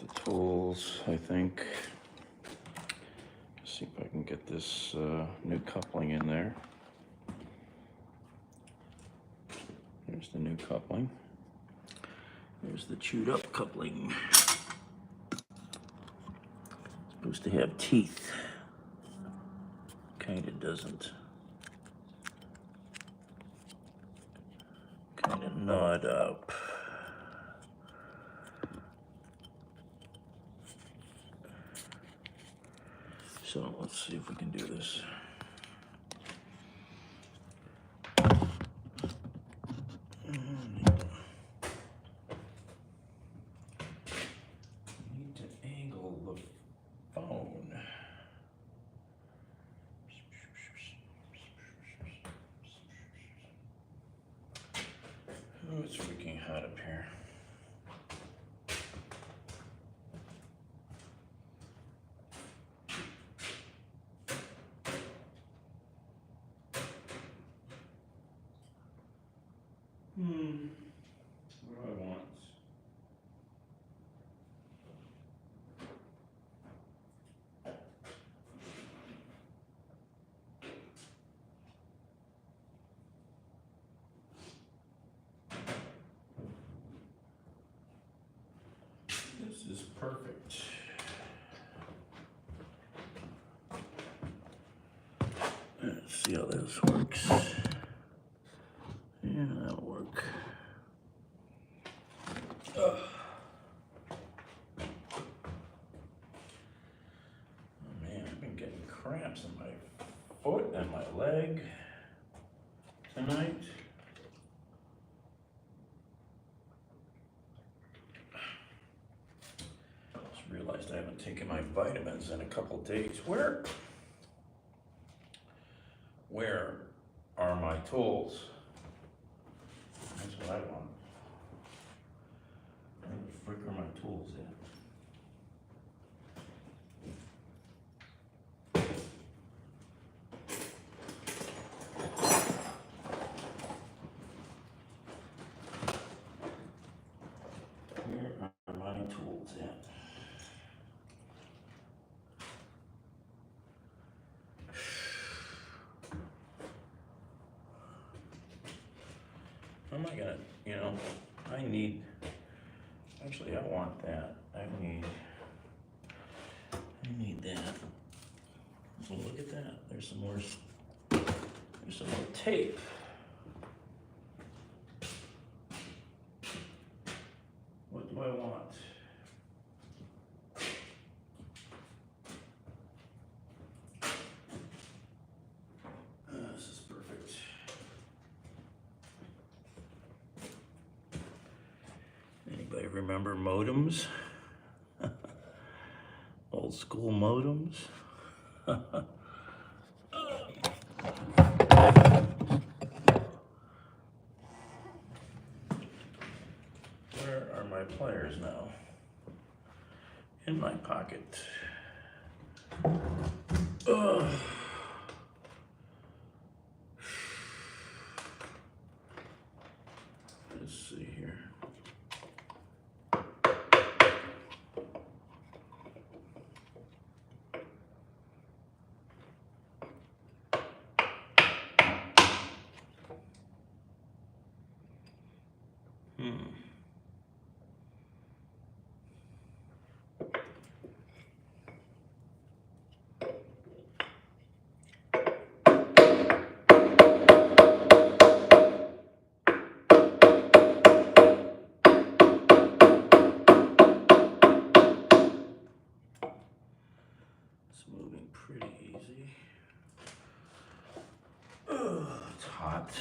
the tools, I think. See if I can get this new coupling in there. There's the new coupling. There's the chewed up coupling. It's supposed to have teeth. Kinda doesn't. Kinda gnawed up. So let's see if we can do this. Need to angle the phone. Oh, it's freaking hot up here. What do I want? This is perfect. Let's see how this works. Yeah, that'll work. Oh man, I've been getting cramps in my foot and my leg tonight. Just realized I haven't taken my vitamins in a couple days. Where are my tools? That's what I want. Where the frick are my tools at? Where are my tools at? How am I gonna, actually I want that. I need that. So look at that. There's some more tape. What do I want? This is perfect. Anybody remember modems? Old school modems? Where are my pliers now? In my pocket. Ugh. Let's see here. It's moving pretty easy. Ugh, it's hot.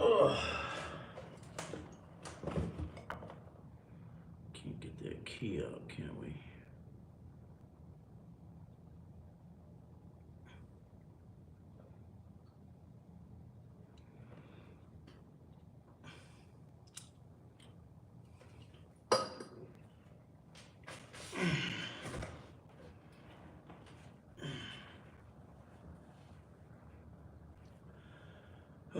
Ugh. Can't get that key out, can we? I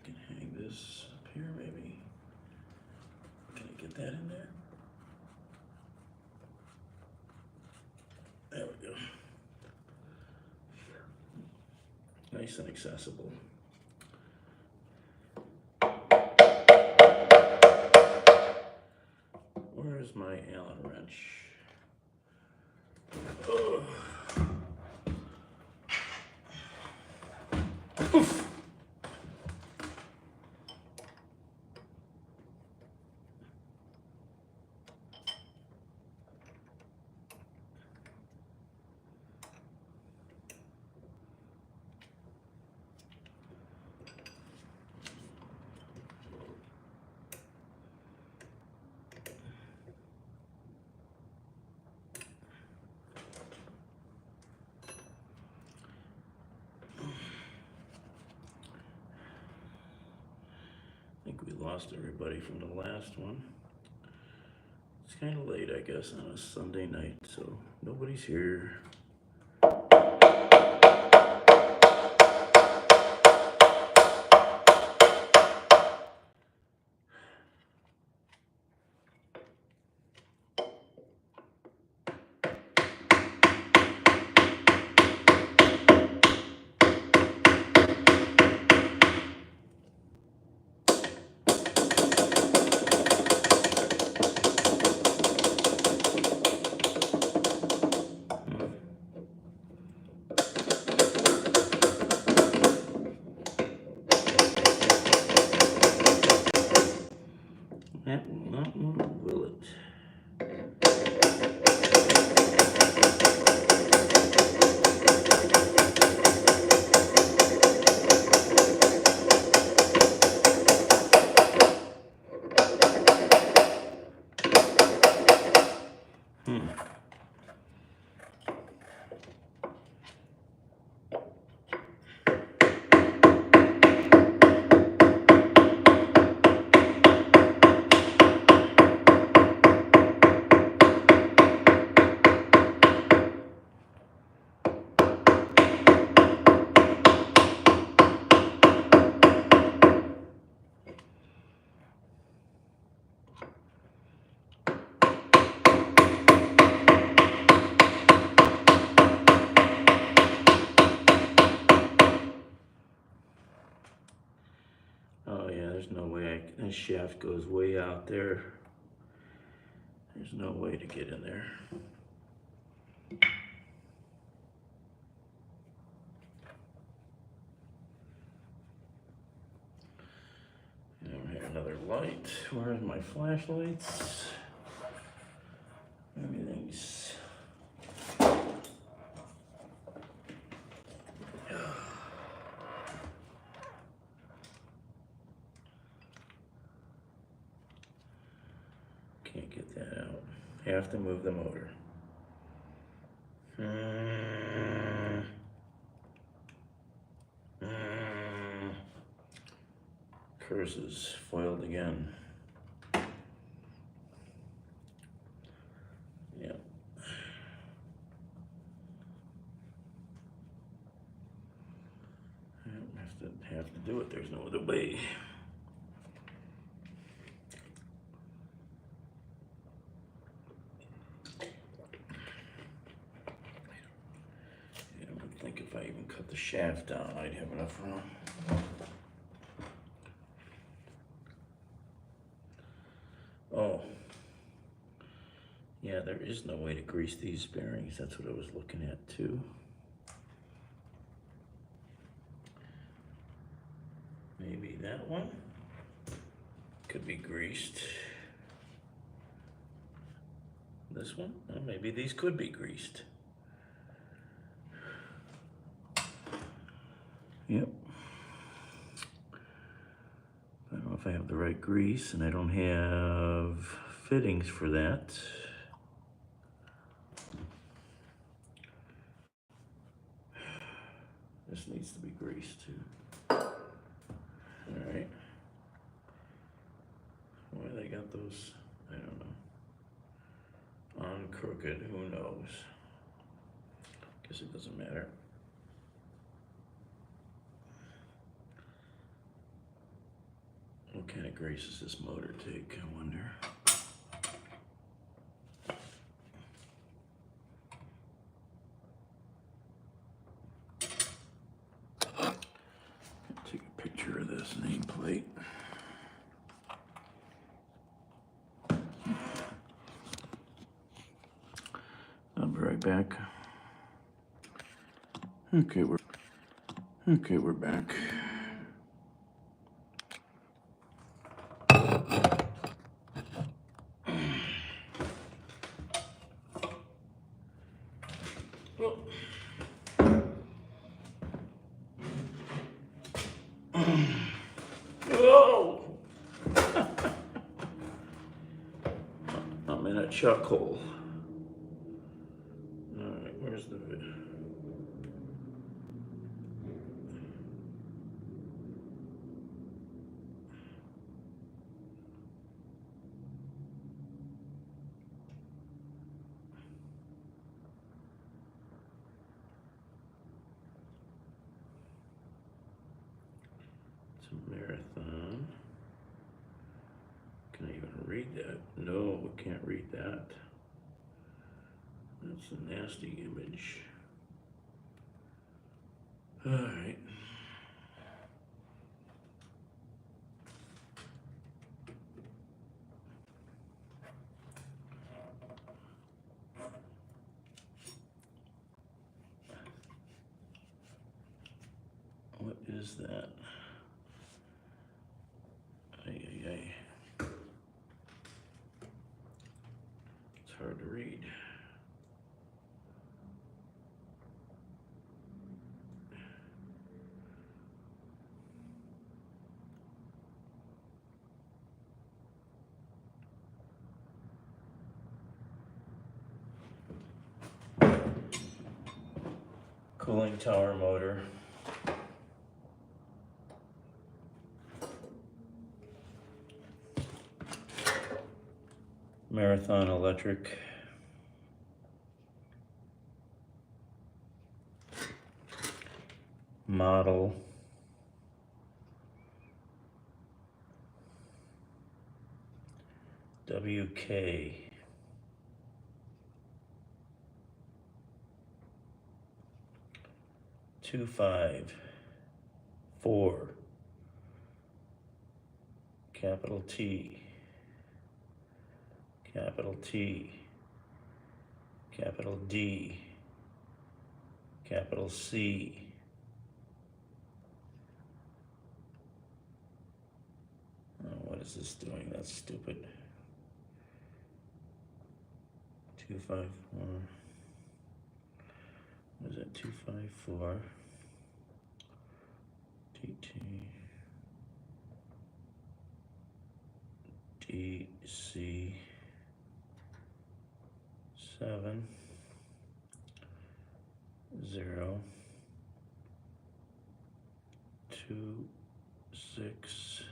can hang this up here, maybe. Can that in there. There we go. Nice and accessible. Where's my Allen wrench? Ugh. Oof. I think we lost everybody from the last one. It's kind of late, I guess, on a Sunday night, so nobody's here. That will not move, will it? Oh yeah, there's no way this shaft goes way out there. There's no way to get in there. And we have another light. Where's my flashlights? Everything's... Can't get that out. Have to move the motor. Curses, foiled again. Yep. Have to do it. There's no other way. I don't think if I even cut the shaft down, I'd have enough room. Oh, yeah, there is no way to grease these bearings. That's what I was looking at too. Maybe that one could be greased. This one, maybe these could be greased. Yep. I don't know if I have the right grease, and I don't have fittings for that. This needs to be greased too. All right. Why they got those, I don't know. On crooked, who knows? Guess it doesn't matter. What kind of grease does this motor take, I wonder? right. I'll be right back. Okay, we're back. Whoa! I'm in a chuck hole. Alright, where's the vid? It's a marathon. Can I even read that? No, we can't read that. That's a nasty image. Alright. What is that? Ay, ay, ay. It's hard to read. Cooling tower motor. Marathon electric. Model. WK. Two, 5, 4. Capital T. Capital T. Capital D. Capital C. Oh, what is this doing? That's stupid. 254. What is that? 254. DT. DC. 7. 0. 2. 6.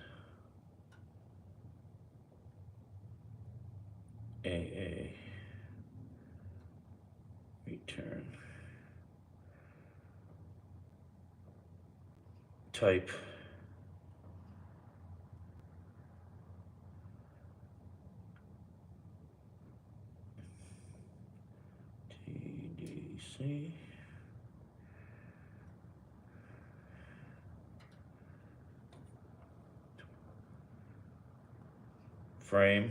AA. Return. Type. TDC. Frame.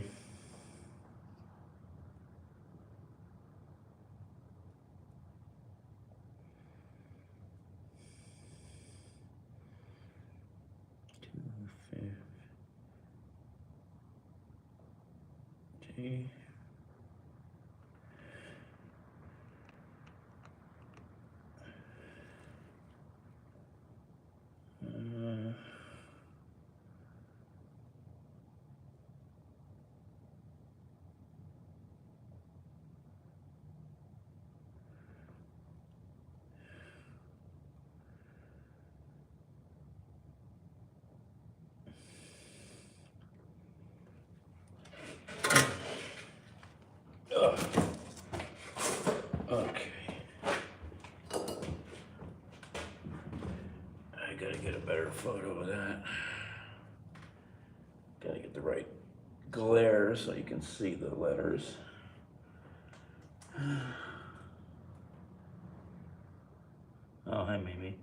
T. Okay. I gotta get a better photo of that. Gotta get the right glare so you can see the letters. Oh, hi, Mimi.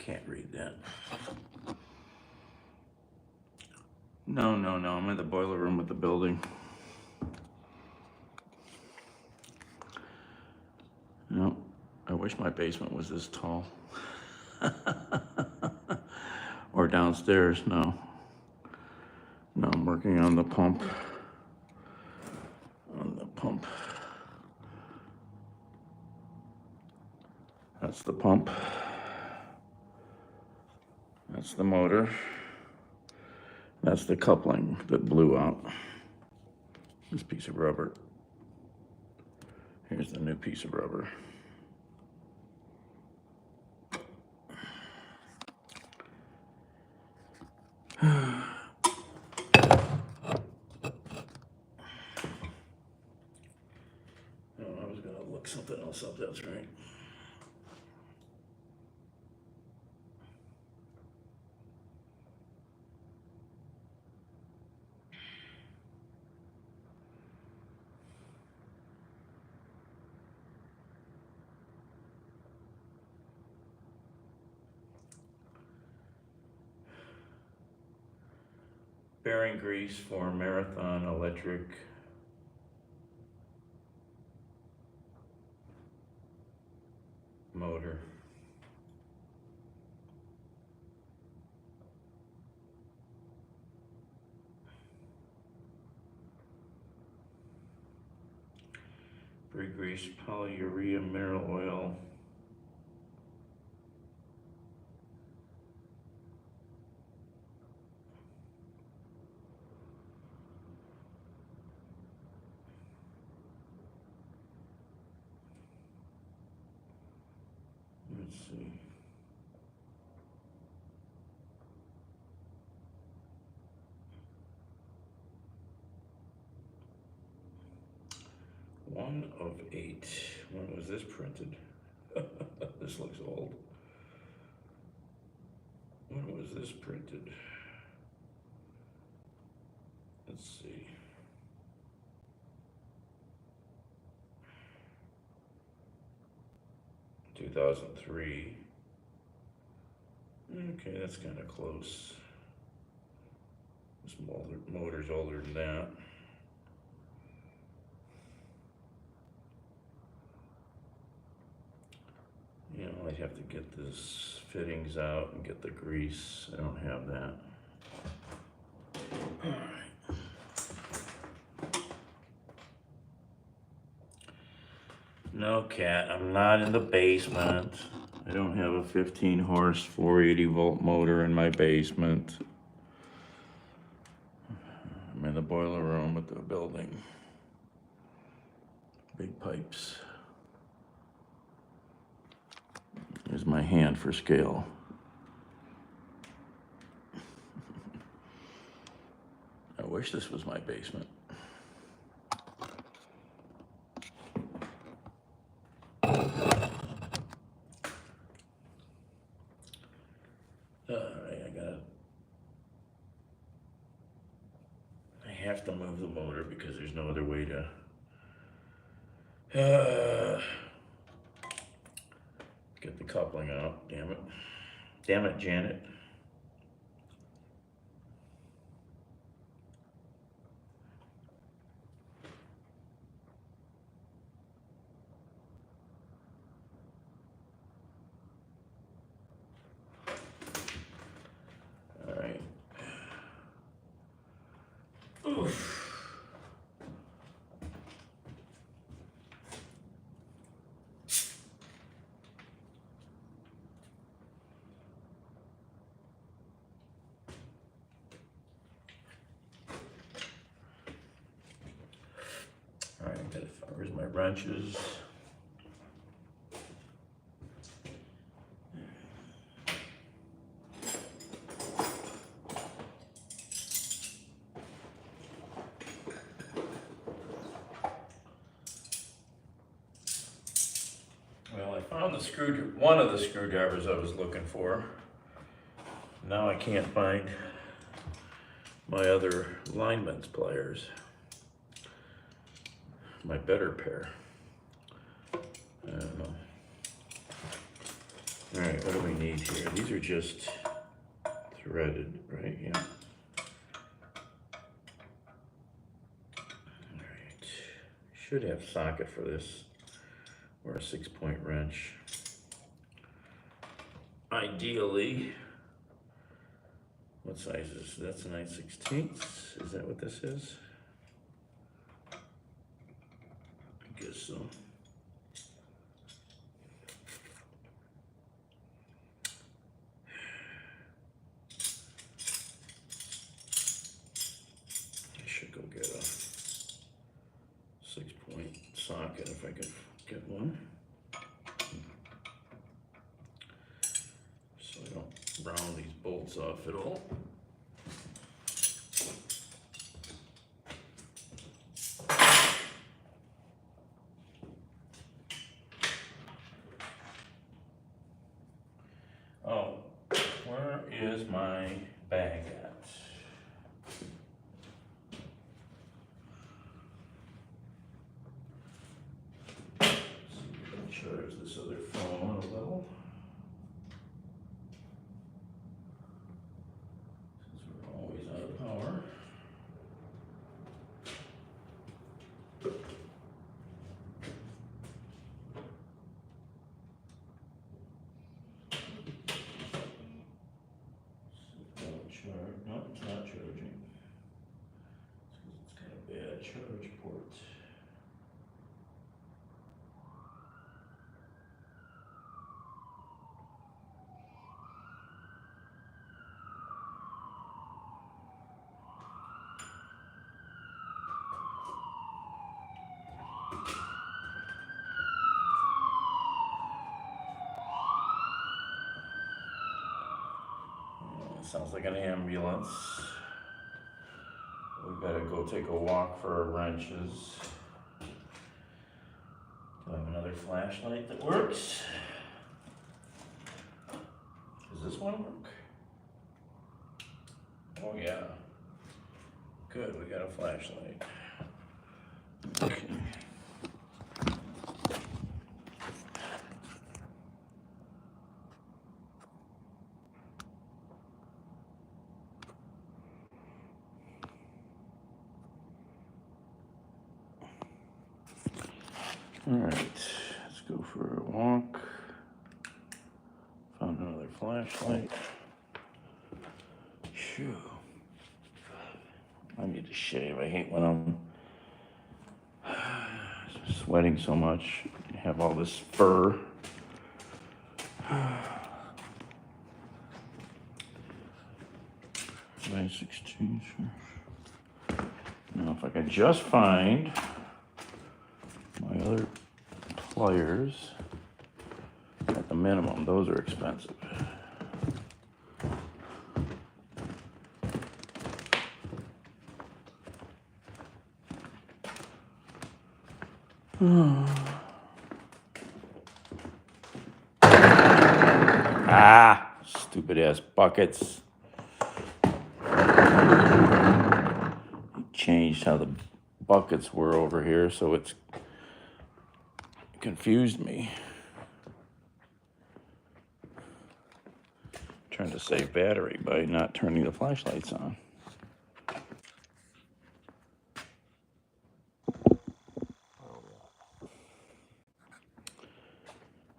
can't read that. No, I'm in the boiler room with the building. No, I wish my basement was this tall. Or downstairs, no. No, I'm working on the pump. That's the pump. That's the motor. That's the coupling that blew out. This piece of rubber. Here's the new piece of rubber. Oh, I was gonna look something else up, that's right. Bearing grease for Marathon electric motor. Pre-greased polyurea mineral oil. Let's see. One of 8. When was this printed? This looks old. When was this printed? Let's see. – 2003. Okay, that's kind of close. This motor's older than that. You know, I'd have to get this fittings out and get the grease. I don't have that. All right. No, Cat, I'm not in the basement. I don't have a 15 horse 480 volt motor in my basement. I'm in the boiler room with the building. Big pipes. Here's my hand for scale. I wish this was my basement. I have to move the motor because there's no other way to get the coupling out. Damn it. Damn it, Janet. All right. Oof. All right, where's my wrenches? Well, I found one of the screwdrivers I was looking for. Now I can't find my other lineman's pliers. My better pair. I don't know. All right, what do we need here? These are just threaded, right? Yeah. All right. Should have socket for this, or a 6-point wrench. Ideally, what size is this? That's a 9/16. Is that what this is? I guess so. I should go get a 6-point socket if I can get one. So I don't round these bolts off at all. Oh, where is my bag at? Let's see if I can charge this other phone a little. Since we're always out of power. No, it's not charging. It's got a bad charge port. Sounds like an ambulance. We better go take a walk for our wrenches. Do I have another flashlight that works? Does this one work? Oh yeah. Good, we got a flashlight. Okay. All right, let's go for a walk. Found another flashlight. Phew. I need to shave. I hate when I'm sweating so much. I have all this fur. 9/16. Now, if I can just find my other pliers at the minimum, those are expensive. Ah, stupid ass buckets. Changed how the buckets were over here, so it's confused me. Trying to save battery by not turning the flashlights on.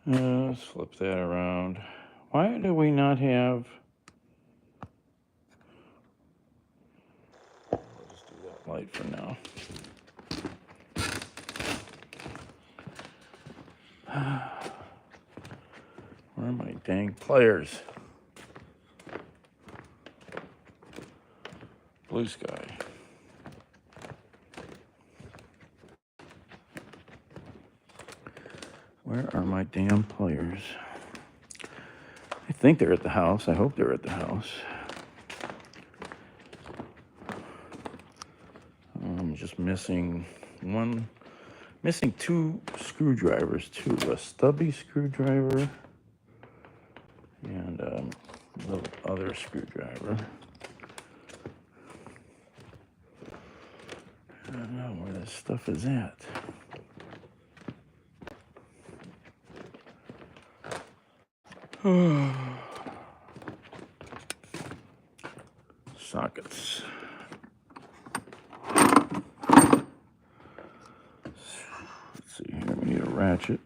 Let's flip that around. Why do we not have... I'll just do that light for now. Where are my dang pliers? Blue sky. Where are my damn pliers? I think they're at the house. I hope they're at the house. I'm just missing two screwdrivers too. A stubby screwdriver and a little other screwdriver. I don't know where this stuff is at. Sockets. Let's see here, we need a ratchet.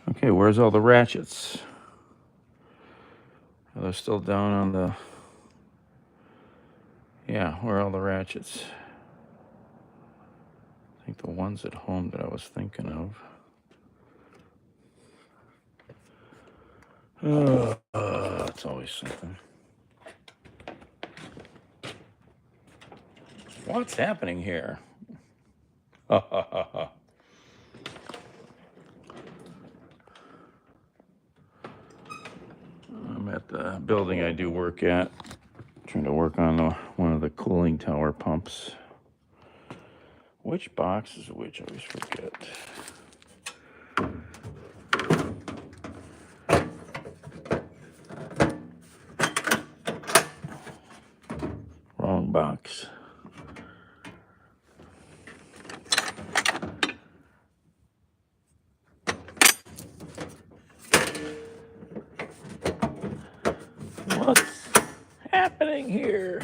Okay, where's all the ratchets? Oh, they're still down on the... Yeah, where are all the ratchets? I think the ones at home that I was thinking of. It's always something. What's happening here? I'm at the building I do work at, trying to work on one of the cooling tower pumps. Which box is which? I always forget. Wrong box. What's happening here?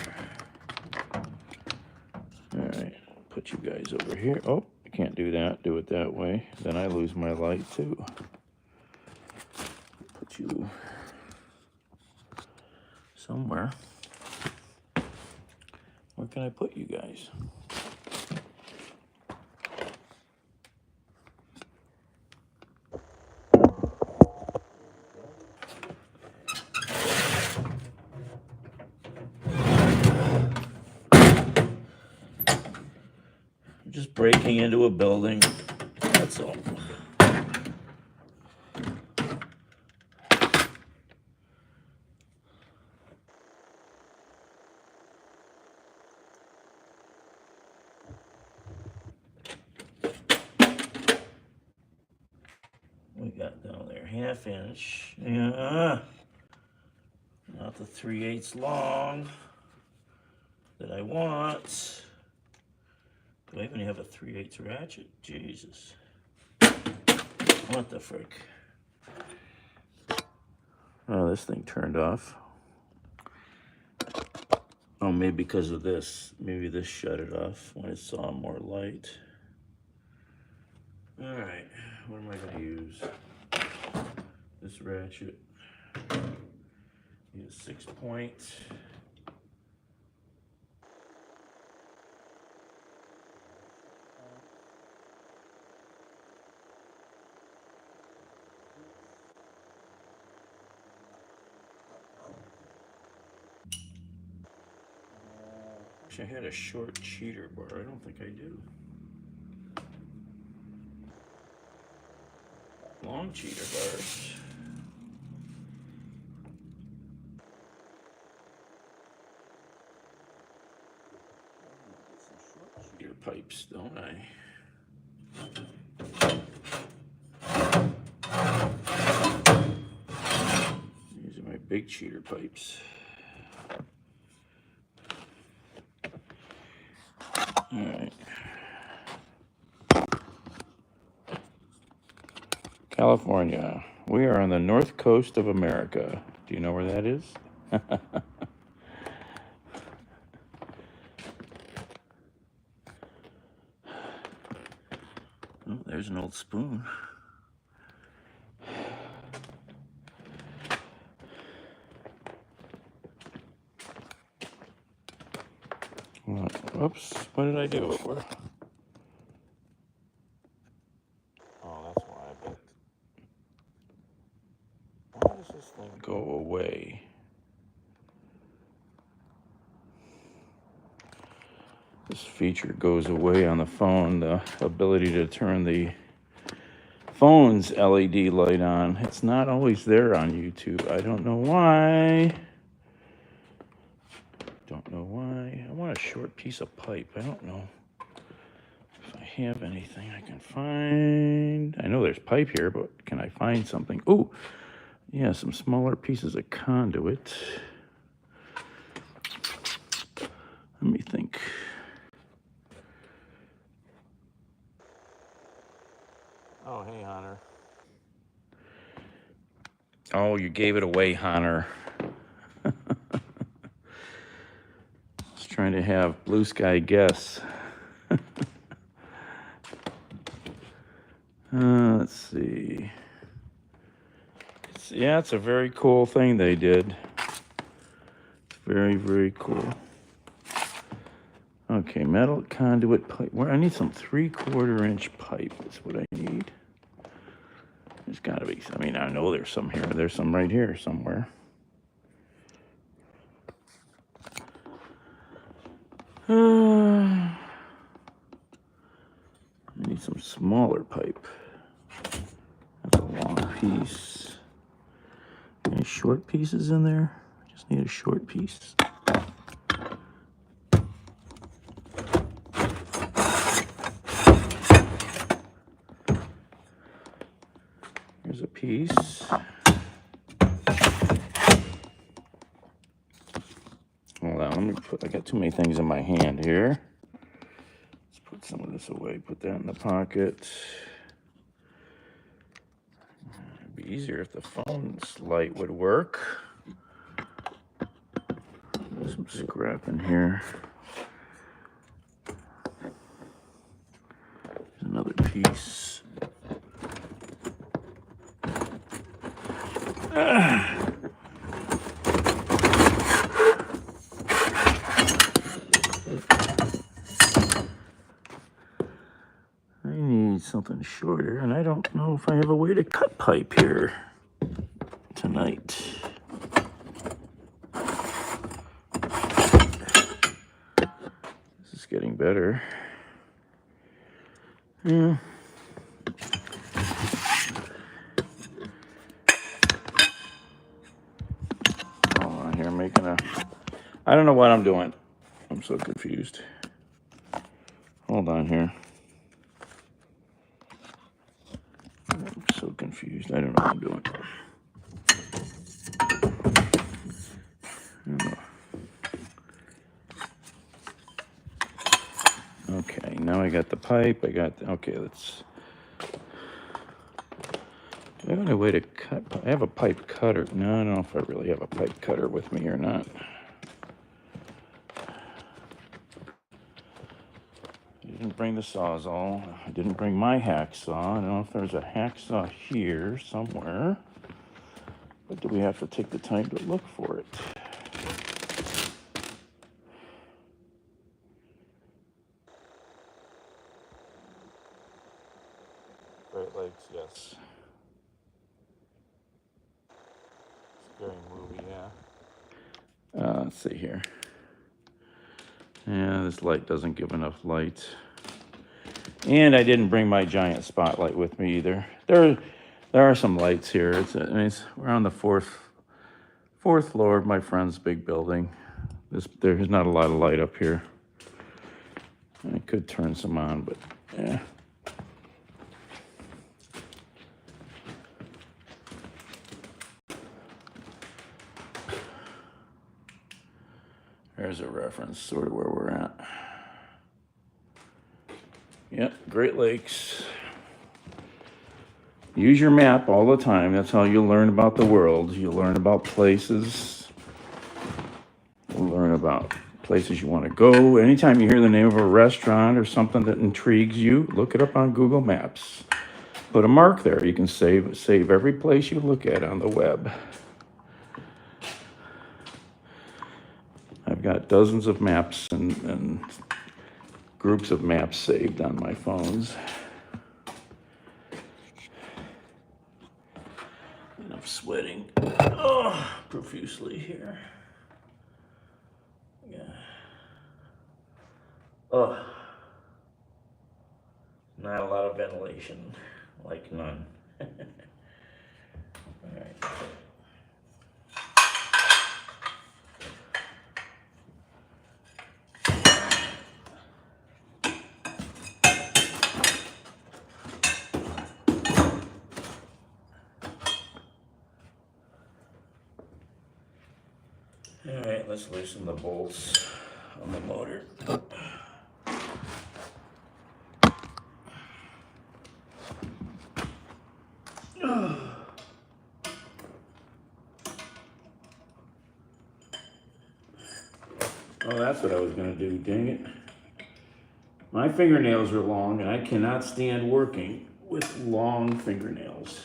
All right, put you guys over here. Oh, I can't do that. Do it that way. Then I lose my light too. Put you somewhere. Where can I put you guys? Just breaking into a building. That's all. We got down there 1/2 inch. Yeah. Not the 3/8 long that I want. Do I even have a 3/8 ratchet? Jesus. What the frick? Oh, this thing turned off. Oh, maybe because of this. Maybe this shut it off when it saw more light. All right, what am I going to use? This ratchet. Need a 6-point. I had a short cheater bar. I don't think I do. Long cheater bars. Get some short cheater pipes, don't I? These are my big cheater pipes. All right. California. We are on the north coast of America. Do you know where that is? Oh, there's an old spoon. Whoops, what did I do? Where? Oh, that's why I bet. Why does this thing go away? This feature goes away on the phone, the ability to turn the phone's LED light on. It's not always there on YouTube. I don't know why. Don't know why. I want a short piece of pipe. I don't know if I have anything I can find. I know there's pipe here, but can I find something? Oh, yeah, some smaller pieces of conduit. Let me think. Oh, hey, Hunter. Oh, you gave it away, Hunter. I was trying to have Blue Sky guess. Let's see. Yeah, it's a very cool thing they did. It's very, very cool. Okay, metal conduit pipe. Well, I need some 3/4 inch pipe. That's what I need. There's got to be. I mean, I know there's some here. There's some right here somewhere. I need some smaller pipe. That's a long piece. Any short pieces in there? I just need a short piece. Here's a piece. Hold on, let me put, I got too many things in my hand here. Let's put some of this away, put that in the pocket. It'd be easier if the phone's light would work. There's some scrap in here. There's another piece. I need something shorter, and I don't know if I have a way to cut pipe here tonight. This is getting better. Yeah. Hold on here, making a... I don't know what I'm doing. I'm so confused. Hold on here. I'm so confused. I don't know what I'm doing. Okay, now I got the pipe. Okay, let's... Do I have any way to cut? I have a pipe cutter. No, I don't know if I really have a pipe cutter with me or not. I didn't bring the Sawzall. I didn't bring my hacksaw. I don't know if there's a hacksaw here somewhere. But do we have to take the time to look for it? Great Lakes, yes. Scary movie, yeah. Let's see here. Yeah, this light doesn't give enough light. And I didn't bring my giant spotlight with me either. There are some lights here. We're on the fourth floor of my friend's big building. There's not a lot of light up here. I could turn some on, but yeah. There's a reference, sort of where we're at. Yep, Great Lakes. Use your map all the time. That's how you'll learn about the world. You'll learn about places. You'll learn about places you want to go. Anytime you hear the name of a restaurant or something that intrigues you, look it up on Google Maps. Put a mark there. You can save every place you look at on the web. I've got dozens of maps and groups of maps saved on my phones. And I'm sweating profusely here. Yeah. Oh, not a lot of ventilation, like none. All right. All right, let's loosen the bolts on the motor. Oh, that's what I was gonna do, dang it. My fingernails are long and I cannot stand working with long fingernails.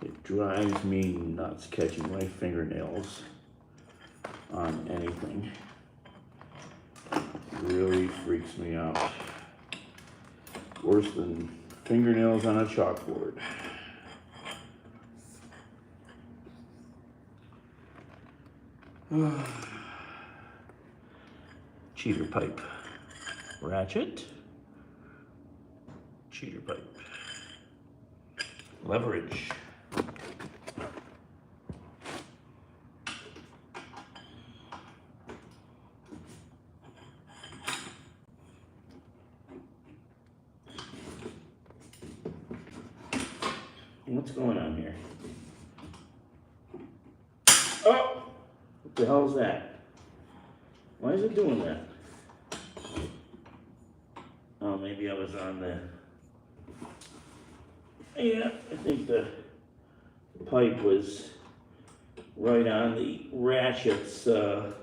It drives me nuts catching my fingernails on anything. It really freaks me out. Worse than fingernails on a chalkboard. Cheater pipe. Ratchet. Cheater pipe. Leverage. What's going on here? Oh! What the hell is that? Why is it doing that? Oh, maybe I was on the... Yeah, I think the pipe was right on the ratchet's, why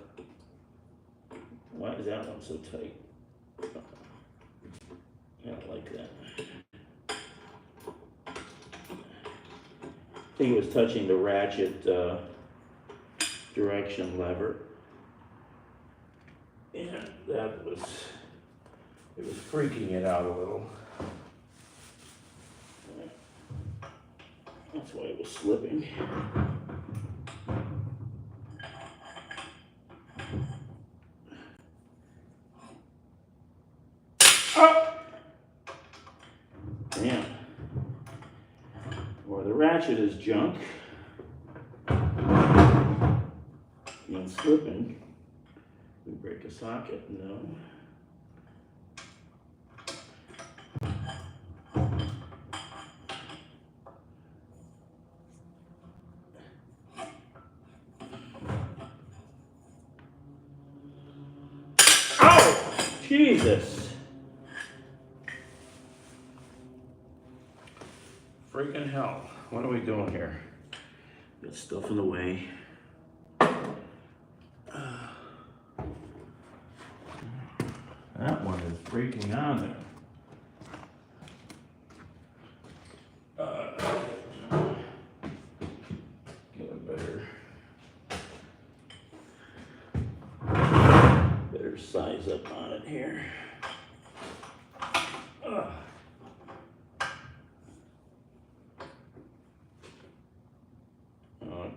is that one so tight? I don't like that. I think it was touching the ratchet direction lever. And that was, it was freaking it out a little. That's why it was slipping. Oh! Damn. Or the ratchet is junk. And slipping. We break a socket? No. Ow! Jesus! Freaking hell. What are we doing here? Got stuff in the way. That one is breaking on there. Get a better size up on it here.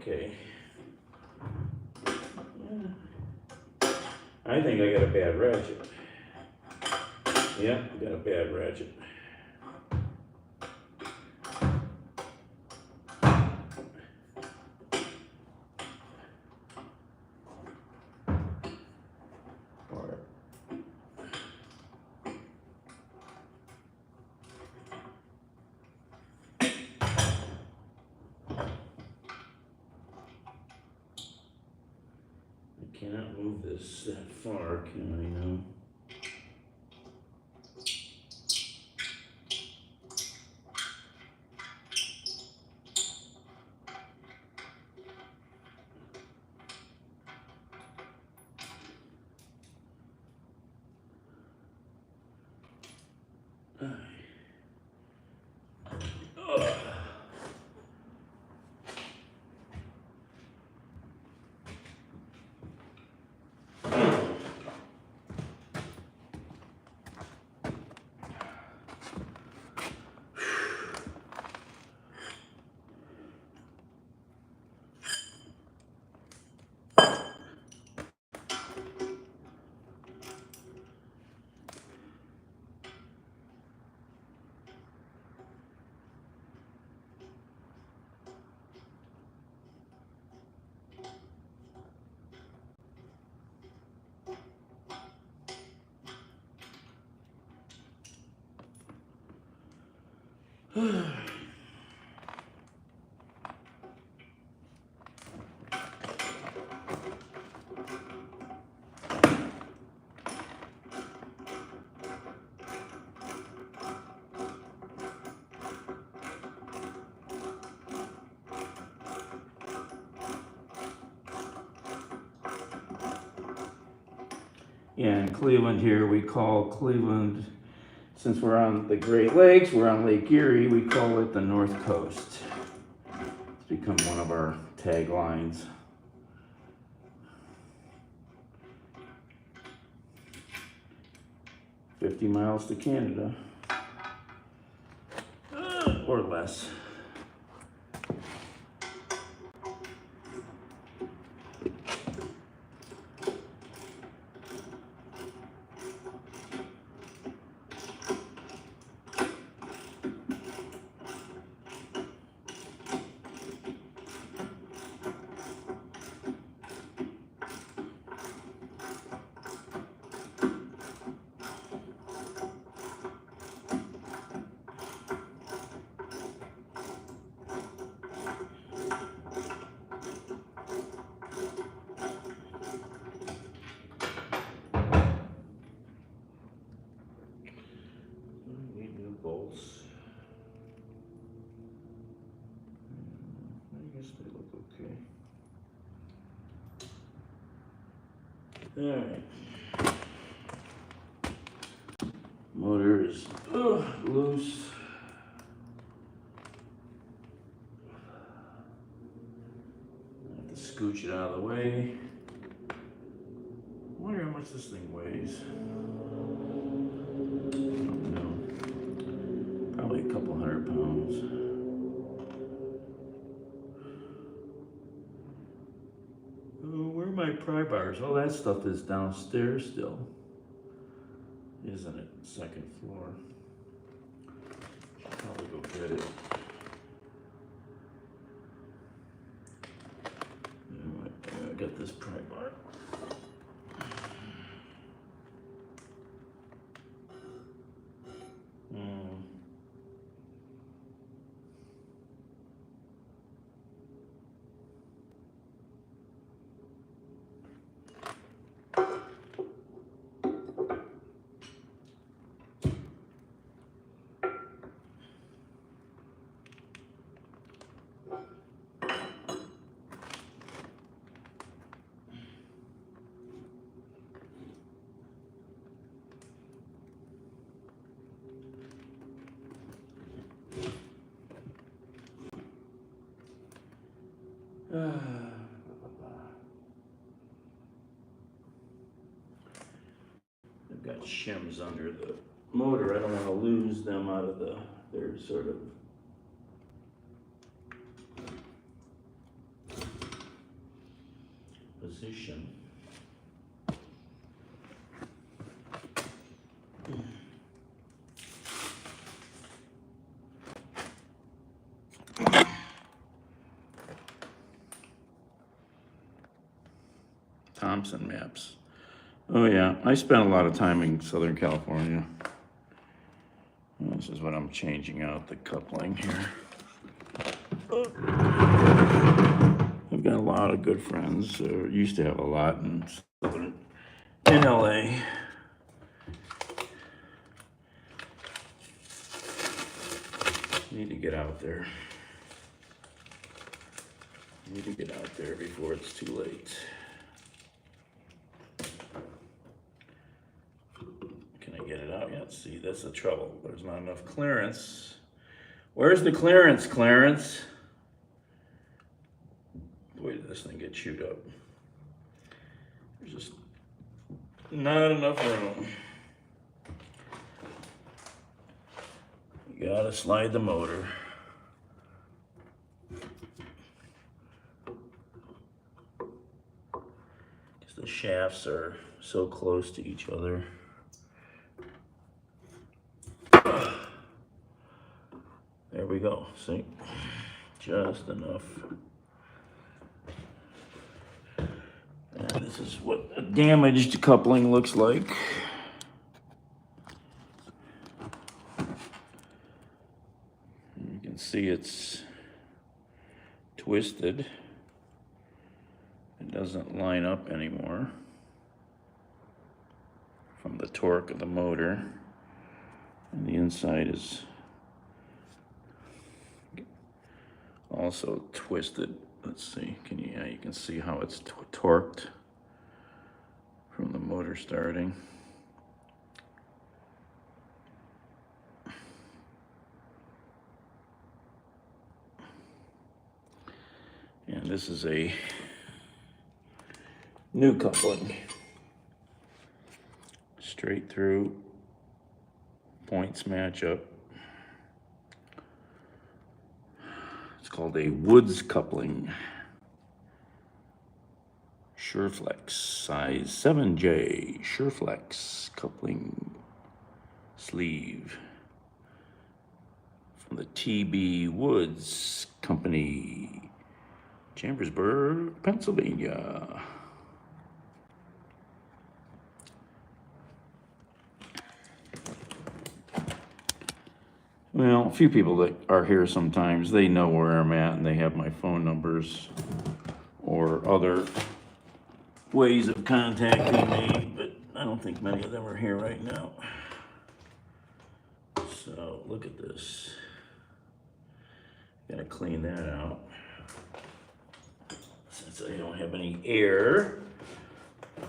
Okay. I think I got a bad ratchet. Yeah, I got a bad ratchet. I cannot move this that far, can I now? Yeah, in Cleveland here, we call Cleveland, since we're on the Great Lakes, we're on Lake Erie, we call it the North Coast. It's become one of our taglines. "50 miles to Canada," or less. Need new bolts. I guess they look okay. Alright. Motor is loose. I have to scooch it out of the way. I wonder how much this thing weighs. I don't know. Probably a couple 100 pounds. Oh, where are my pry bars? Oh, that stuff is downstairs still, isn't it? Second floor. Should probably go get it. Anyway, I got this pry bar. I've got shims under the motor. I don't want to lose them out of their sort of position. Thompson maps. Oh yeah, I spent a lot of time in Southern California. This is what I'm changing out the coupling here. I've got a lot of good friends, used to have a lot in LA. Need to get out there. Need to get out there before it's too late. Can I get it out yet? See, that's the trouble. There's not enough clearance. Where's the clearance, Clarence? Boy, did this thing get chewed up. There's just not enough room. You gotta slide the motor. Because the shafts are so close to each other. There we go, see? Just enough. And this is what a damaged coupling looks like. You can see it's twisted. It doesn't line up anymore from the torque of the motor. And the inside is also twisted. Let's see, you can see how it's torqued from the motor motor starting. And this is a new coupling. Straight through, points match up. It's called a Woods coupling. Sureflex, size 7J, Sureflex coupling sleeve from the TB Woods Company, Chambersburg, Pennsylvania. Well, a few people that are here sometimes, they know where I'm at and they have my phone numbers or other ways of contacting me, but I don't think many of them are here right now. So look at this. Gotta clean that out. Since I don't have any air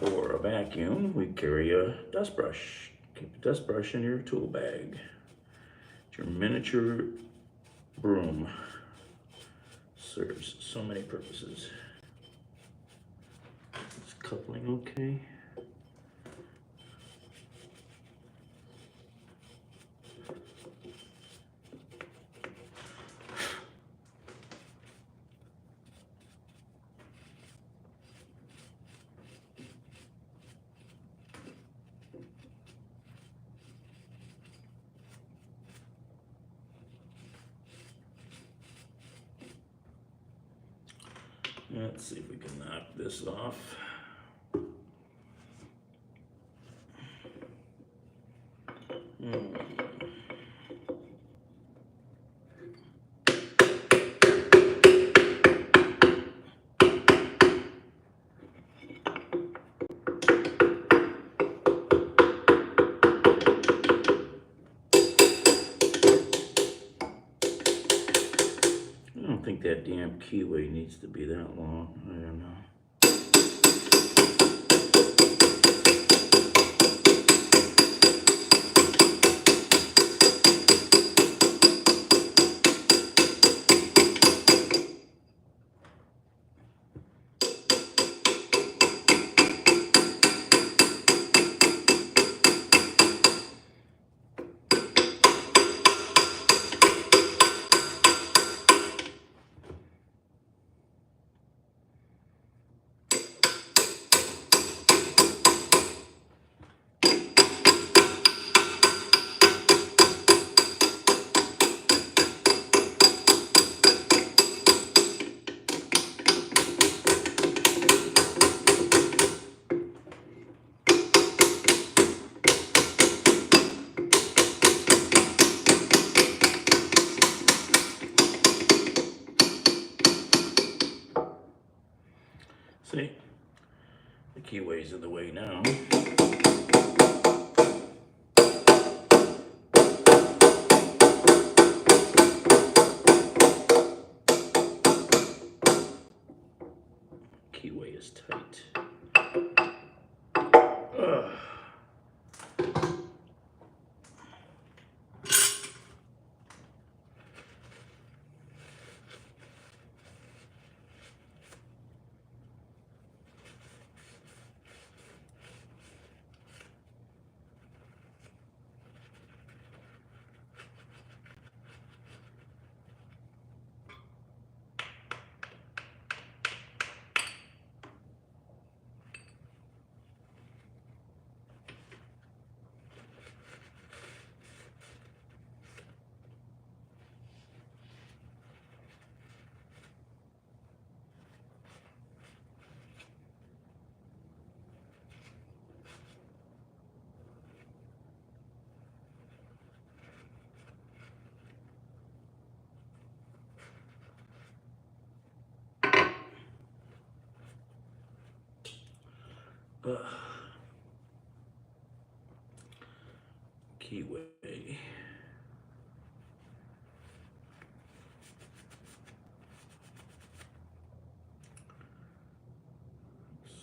or a vacuum, we carry a dust brush. Keep a dust brush in your tool bag. It's your miniature broom. Serves so many purposes. Is coupling okay? Let's see if we can knock this off. I don't think that damn keyway needs to be that long. I don't know. See, the keyway's in the way now. Keyway is tight. Ugh. Keyway. Let's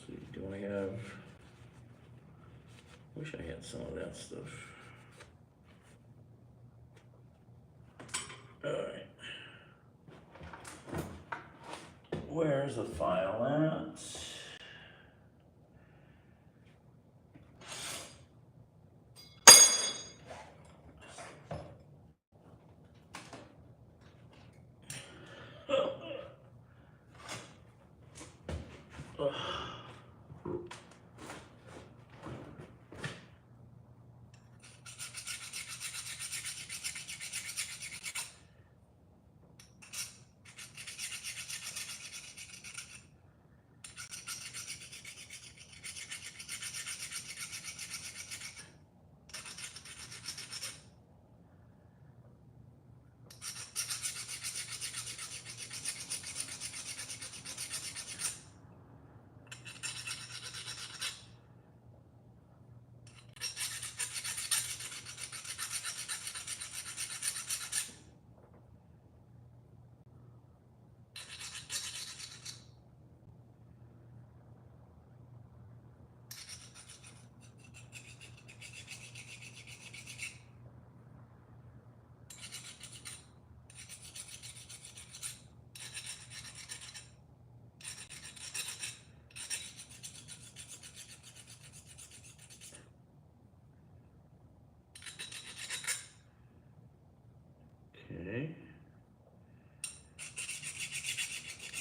see, do I have some of that stuff. All right. Where's the file at? Okay.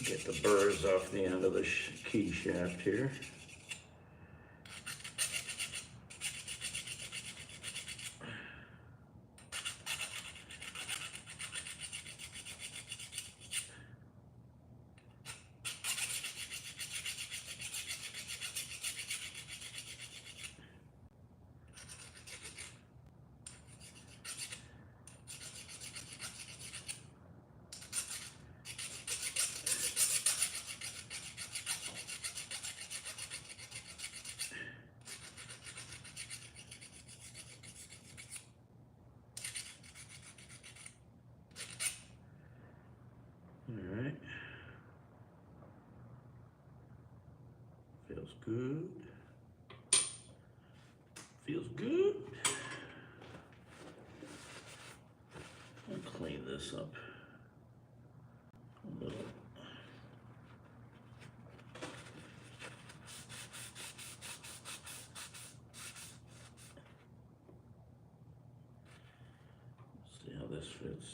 Get the burrs off the end of the key shaft here. All right. Feels good. Feels good. I'll clean this up a little. See how this fits.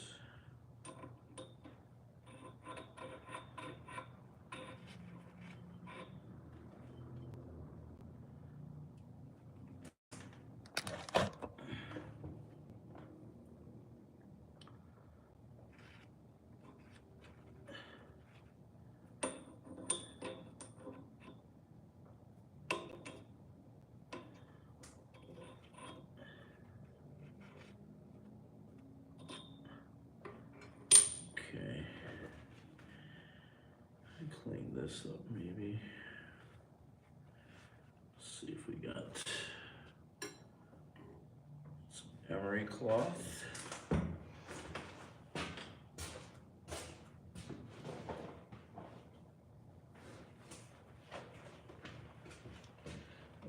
Okay. Clean this up maybe. See if we got some emery cloth.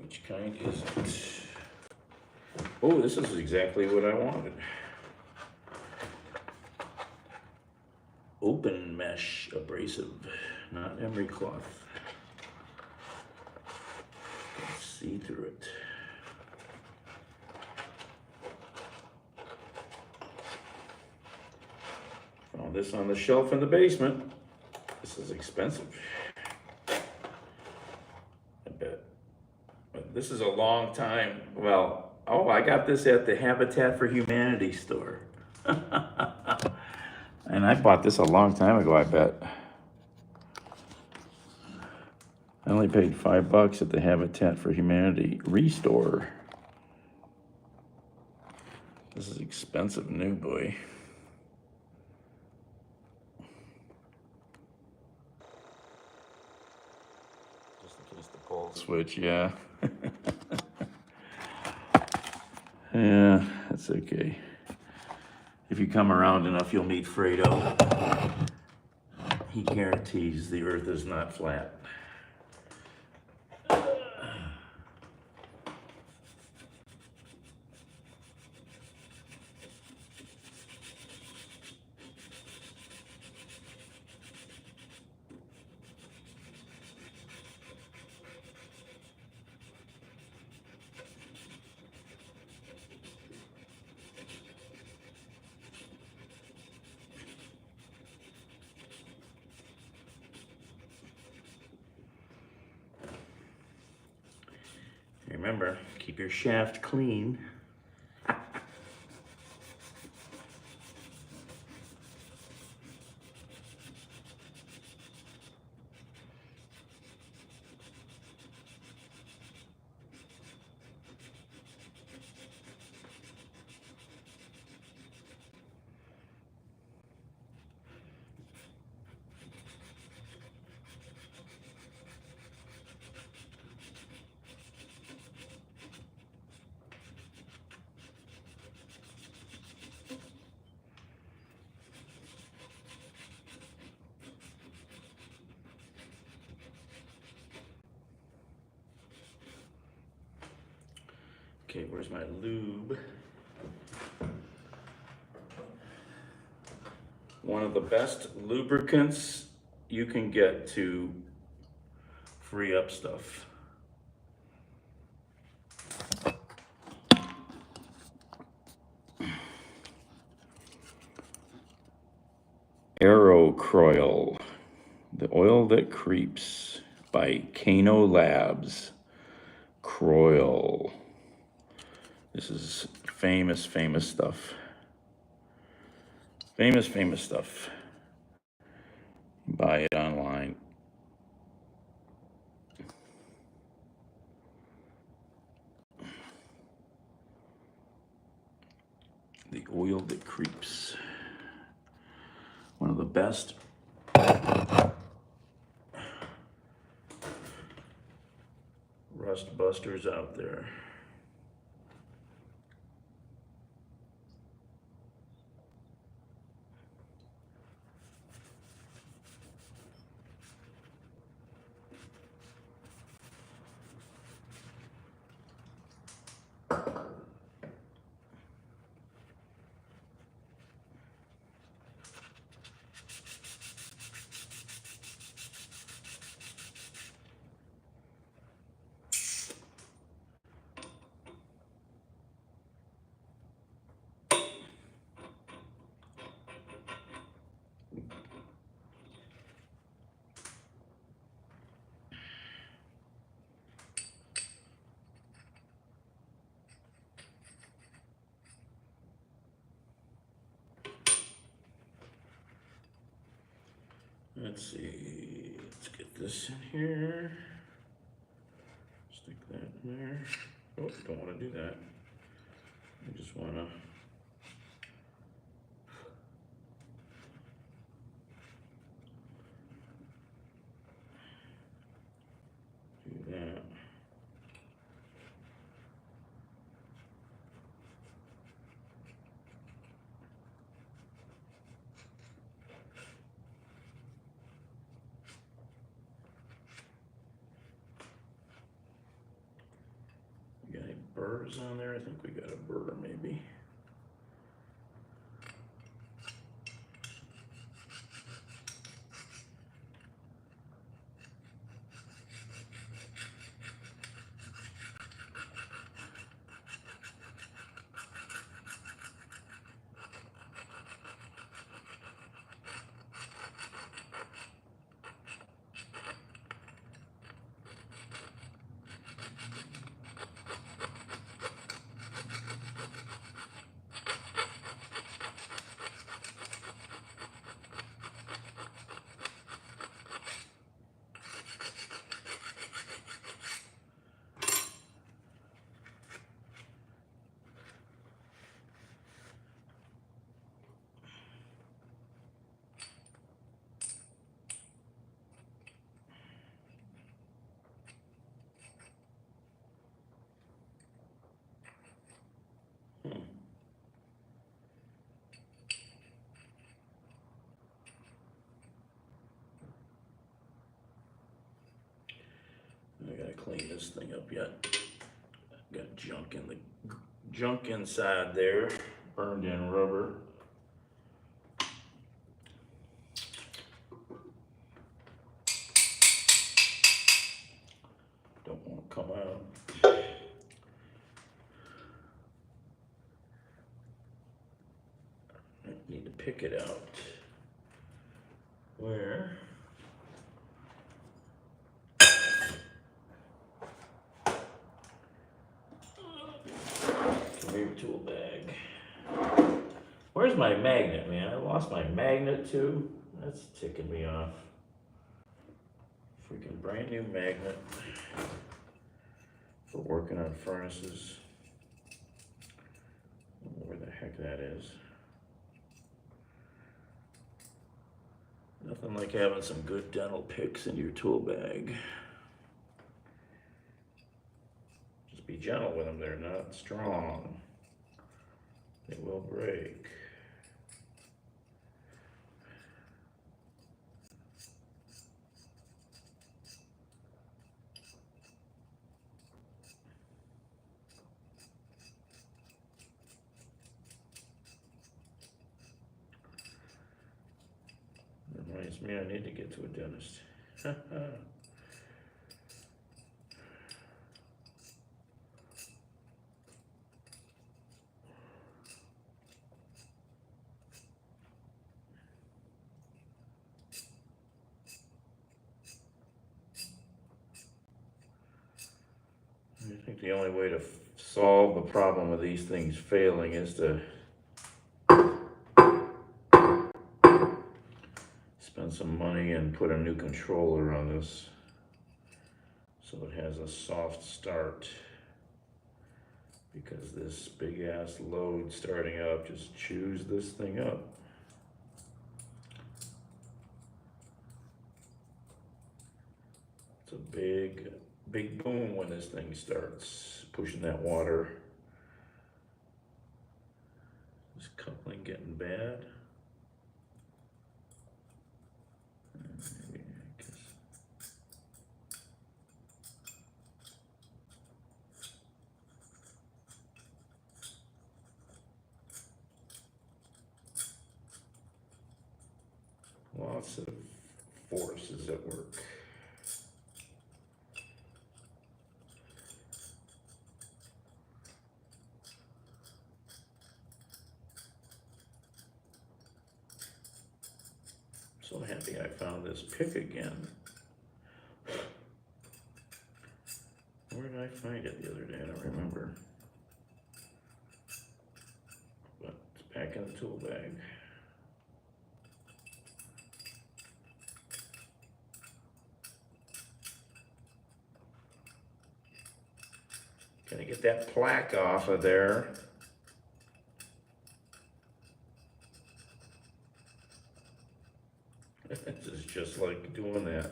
Which kind is it? Oh, this is exactly what I wanted. Open mesh abrasive, not emery cloth. See through it. Found this on the shelf in the basement. This is expensive, I bet. But this is a long time. Well, oh, I got this at the Habitat for Humanity store. And I bought this a long time ago, I bet. I only paid $5 at the Habitat for Humanity Restore. This is expensive new boy. Just in case the pole switch, yeah. Yeah, that's okay. If you come around enough, you'll meet Fredo. He guarantees the earth is not flat. Remember, keep your shaft clean. Okay, where's my lube? One of the best lubricants you can get to free up stuff. Aerocroil, the oil that creeps, by Kano Labs. Croil. This is famous stuff. Famous stuff. Buy it online. The oil that creeps. One of the best rust busters out there. Let's see, let's get this in here. Stick that in there. Oh, don't want to do that. I just want to do that. We got any burrs on there? I think we got a burr maybe. I gotta clean this thing up yet. Got junk inside there, burned in rubber. Don't want to come out. I need to pick it out. Where? tool bag. Where's my magnet, man? I lost my magnet too. That's ticking me off. Freaking brand new magnet for working on furnaces. I don't know where the heck that is. Nothing like having some good dental picks in your tool bag. Just be gentle with them, they're not strong. They will break. Reminds me I need to get to a dentist. I think the only way to solve the problem of these things failing is to spend some money and put a new controller on this so it has a soft start, because this big ass load starting up just chews this thing up. It's a big boom when this thing starts pushing that water. This coupling getting bad. Maybe, I guess. Lots of forces at work. So happy I found this pick again. Where did I find it the other day? I don't remember. But it's back in the tool bag. Gonna get that plaque off of there. This is just like doing that.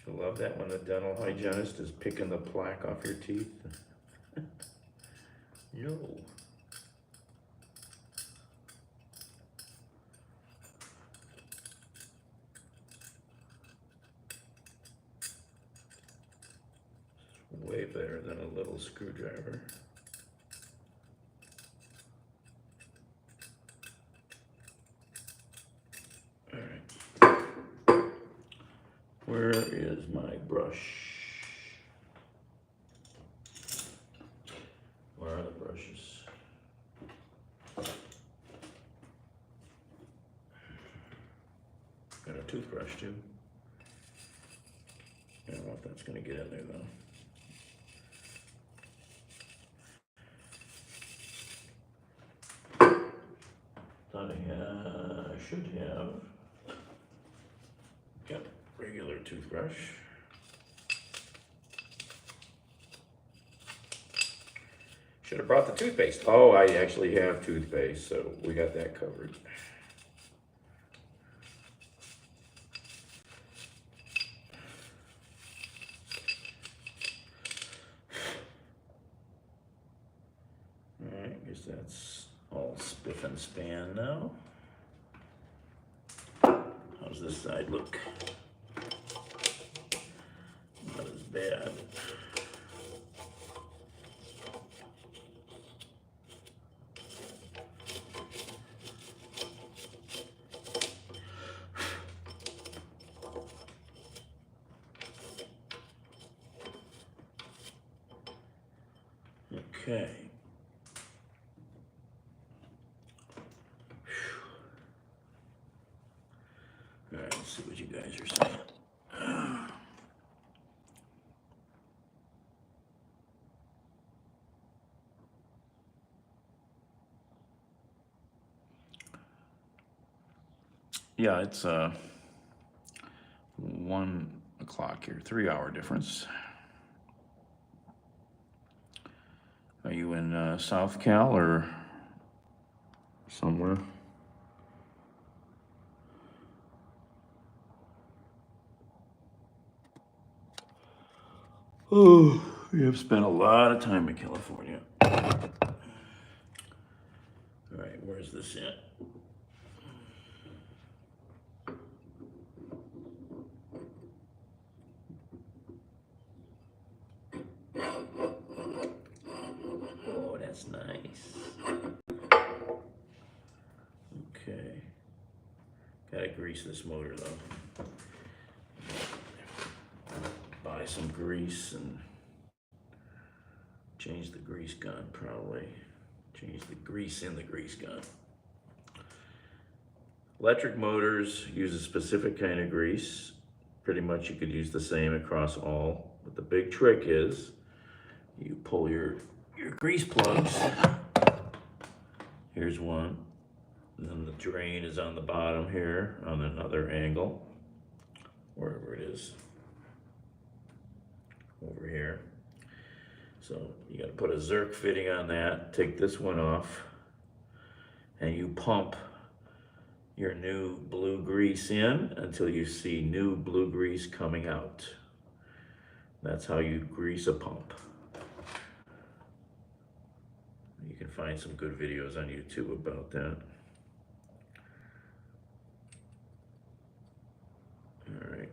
You love that when the dental hygienist is picking the plaque off your teeth? No. Way better than a little screwdriver. All right. Where is my brush? Where are the brushes? Got a toothbrush too. I don't know if that's gonna get in there though. Thought I should have. Yep, regular toothbrush. Should have brought the toothpaste. Oh, I actually have toothpaste, so we got that covered. All right, I guess that's all spiff and span now. How's this side look? Not as bad. Okay. All right, let's see what you guys are saying. Yeah, it's 1 o'clock here, 3-hour difference. Are you in South Cal or somewhere? Oh, we have spent a lot of time in California. All right, where's this at? Oh, that's nice. Okay. Gotta grease this motor though. Buy some grease and change the grease gun probably. Change the grease in the grease gun. Electric motors use a specific kind of grease. Pretty much you could use the same across all, but the big trick is you pull your grease plugs. Here's one. And then the drain is on the bottom here on another angle, wherever it is, over here. So you got to put a Zerk fitting on that, take this one off, and you pump your new blue grease in until you see new blue grease coming out. That's how you grease a pump. You can find some good videos on YouTube about that. All right.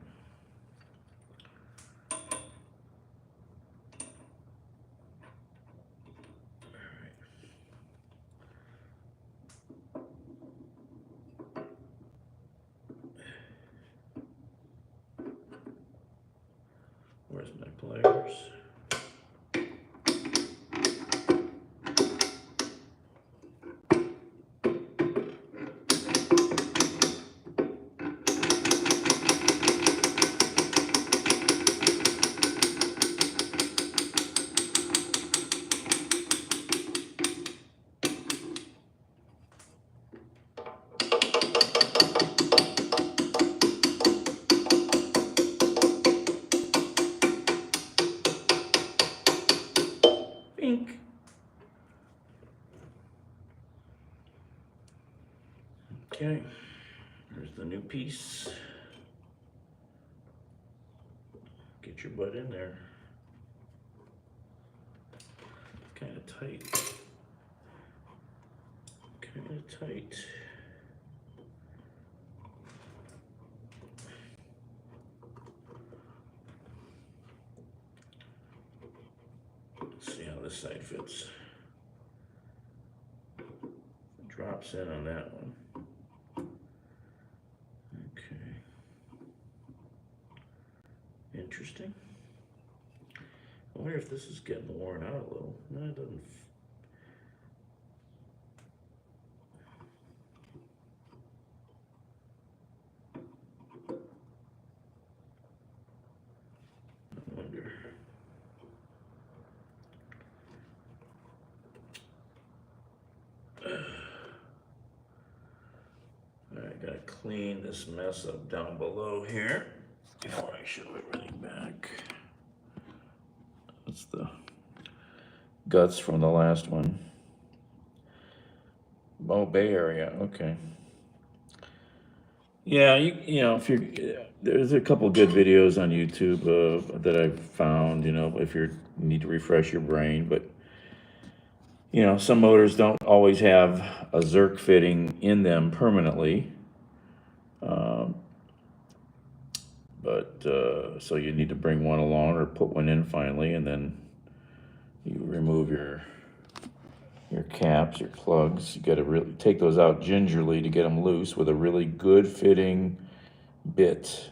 Where's my pliers? Bink. Okay, there's the new piece. Get your butt in there. Kind of tight. Kind of tight. Let's see how this side fits. Drops in on that one. Okay. Interesting. I wonder if this is getting worn out a little. No, it doesn't. I wonder. Alright, gotta clean this mess up down below here before I show everything back. That's the guts from the last one. Oh, Bay Area, okay. Yeah, you know, if you're, there's a couple good videos on YouTube that I've found, you know, if you need to refresh your brain, but you know, some motors don't always have a Zerk fitting in them permanently. So you need to bring one along or put one in finally, and then you remove your caps, your plugs. You got to really take those out gingerly to get them loose with a really good fitting bit,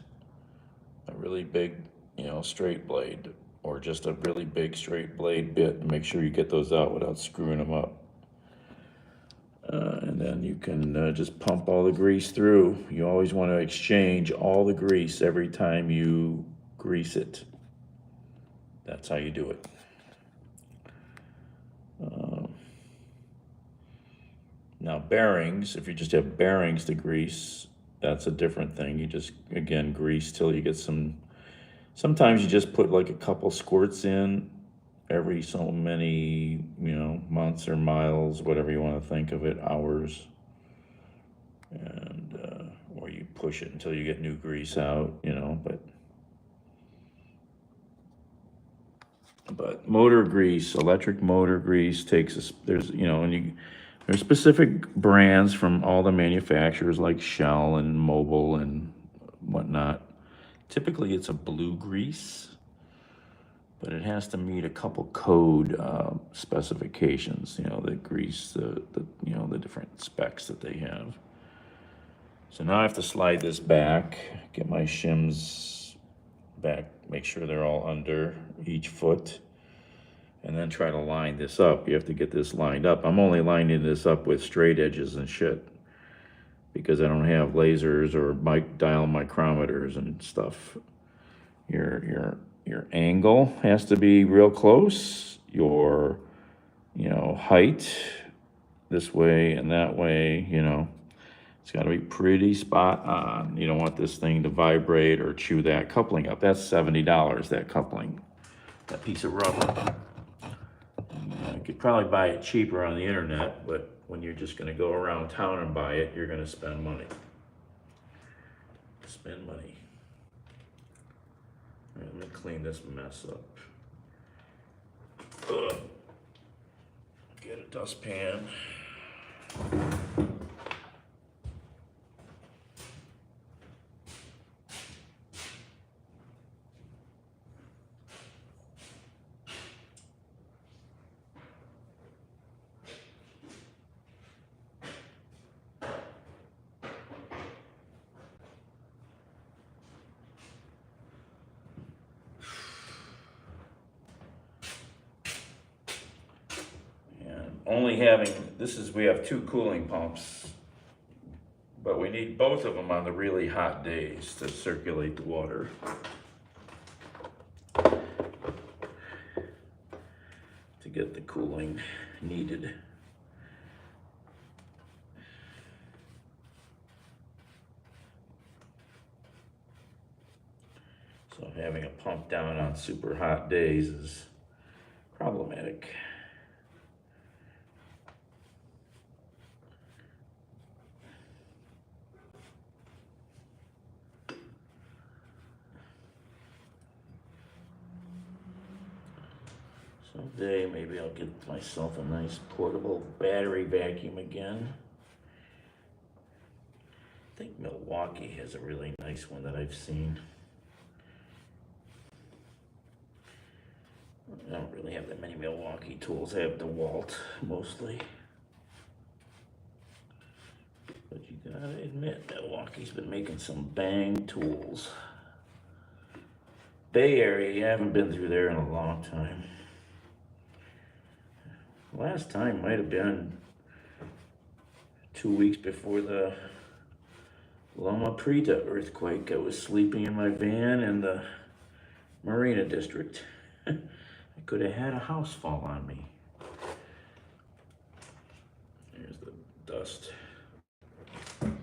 a really big, you know, straight blade, or just a really big straight blade bit, and make sure you get those out without screwing them up. And then you can just pump all the grease through. You always want to exchange all the grease every time you grease it. That's how you do it. Now bearings, if you just have bearings to grease, that's a different thing. You just, again, grease till you get some, sometimes you just put like a couple squirts in every so many, months or miles, whatever you want to think of it, hours. And, or you push it until you get new grease out, but motor grease, electric motor grease takes there's, there's specific brands from all the manufacturers like Shell and Mobil and whatnot. Typically it's a blue grease, but it has to meet a couple code specifications, the grease, the different specs that they have. So now I have to slide this back, get my shims back, make sure they're all under each foot, and then try to line this up. You have to get this lined up. I'm only lining this up with straight edges and shit because I don't have lasers or dial micrometers and stuff. Your angle has to be real close. Your, height this way and that way, it's got to be pretty spot on. You don't want this thing to vibrate or chew that coupling up. That's $70, that coupling, that piece of rubber. You could probably buy it cheaper on the internet, but when you're just going to go around town and buy it, you're going to spend money. All right, let me clean this mess up. Ugh. Get a dustpan. Only having, we have 2 cooling pumps, but we need both of them on the really hot days to circulate the water. To get the cooling needed. So having a pump down on super hot days is problematic. Someday, maybe I'll get myself a nice portable battery vacuum again. I think Milwaukee has a really nice one that I've seen. I don't really have that many Milwaukee tools. I have DeWalt mostly. But you gotta admit, Milwaukee's been making some bang tools. Bay Area, you haven't been through there in a long time. Last time might have been 2 weeks before the Loma Prieta earthquake. I was sleeping in my van in the Marina District. I could have had a house fall on me. There's the dust. And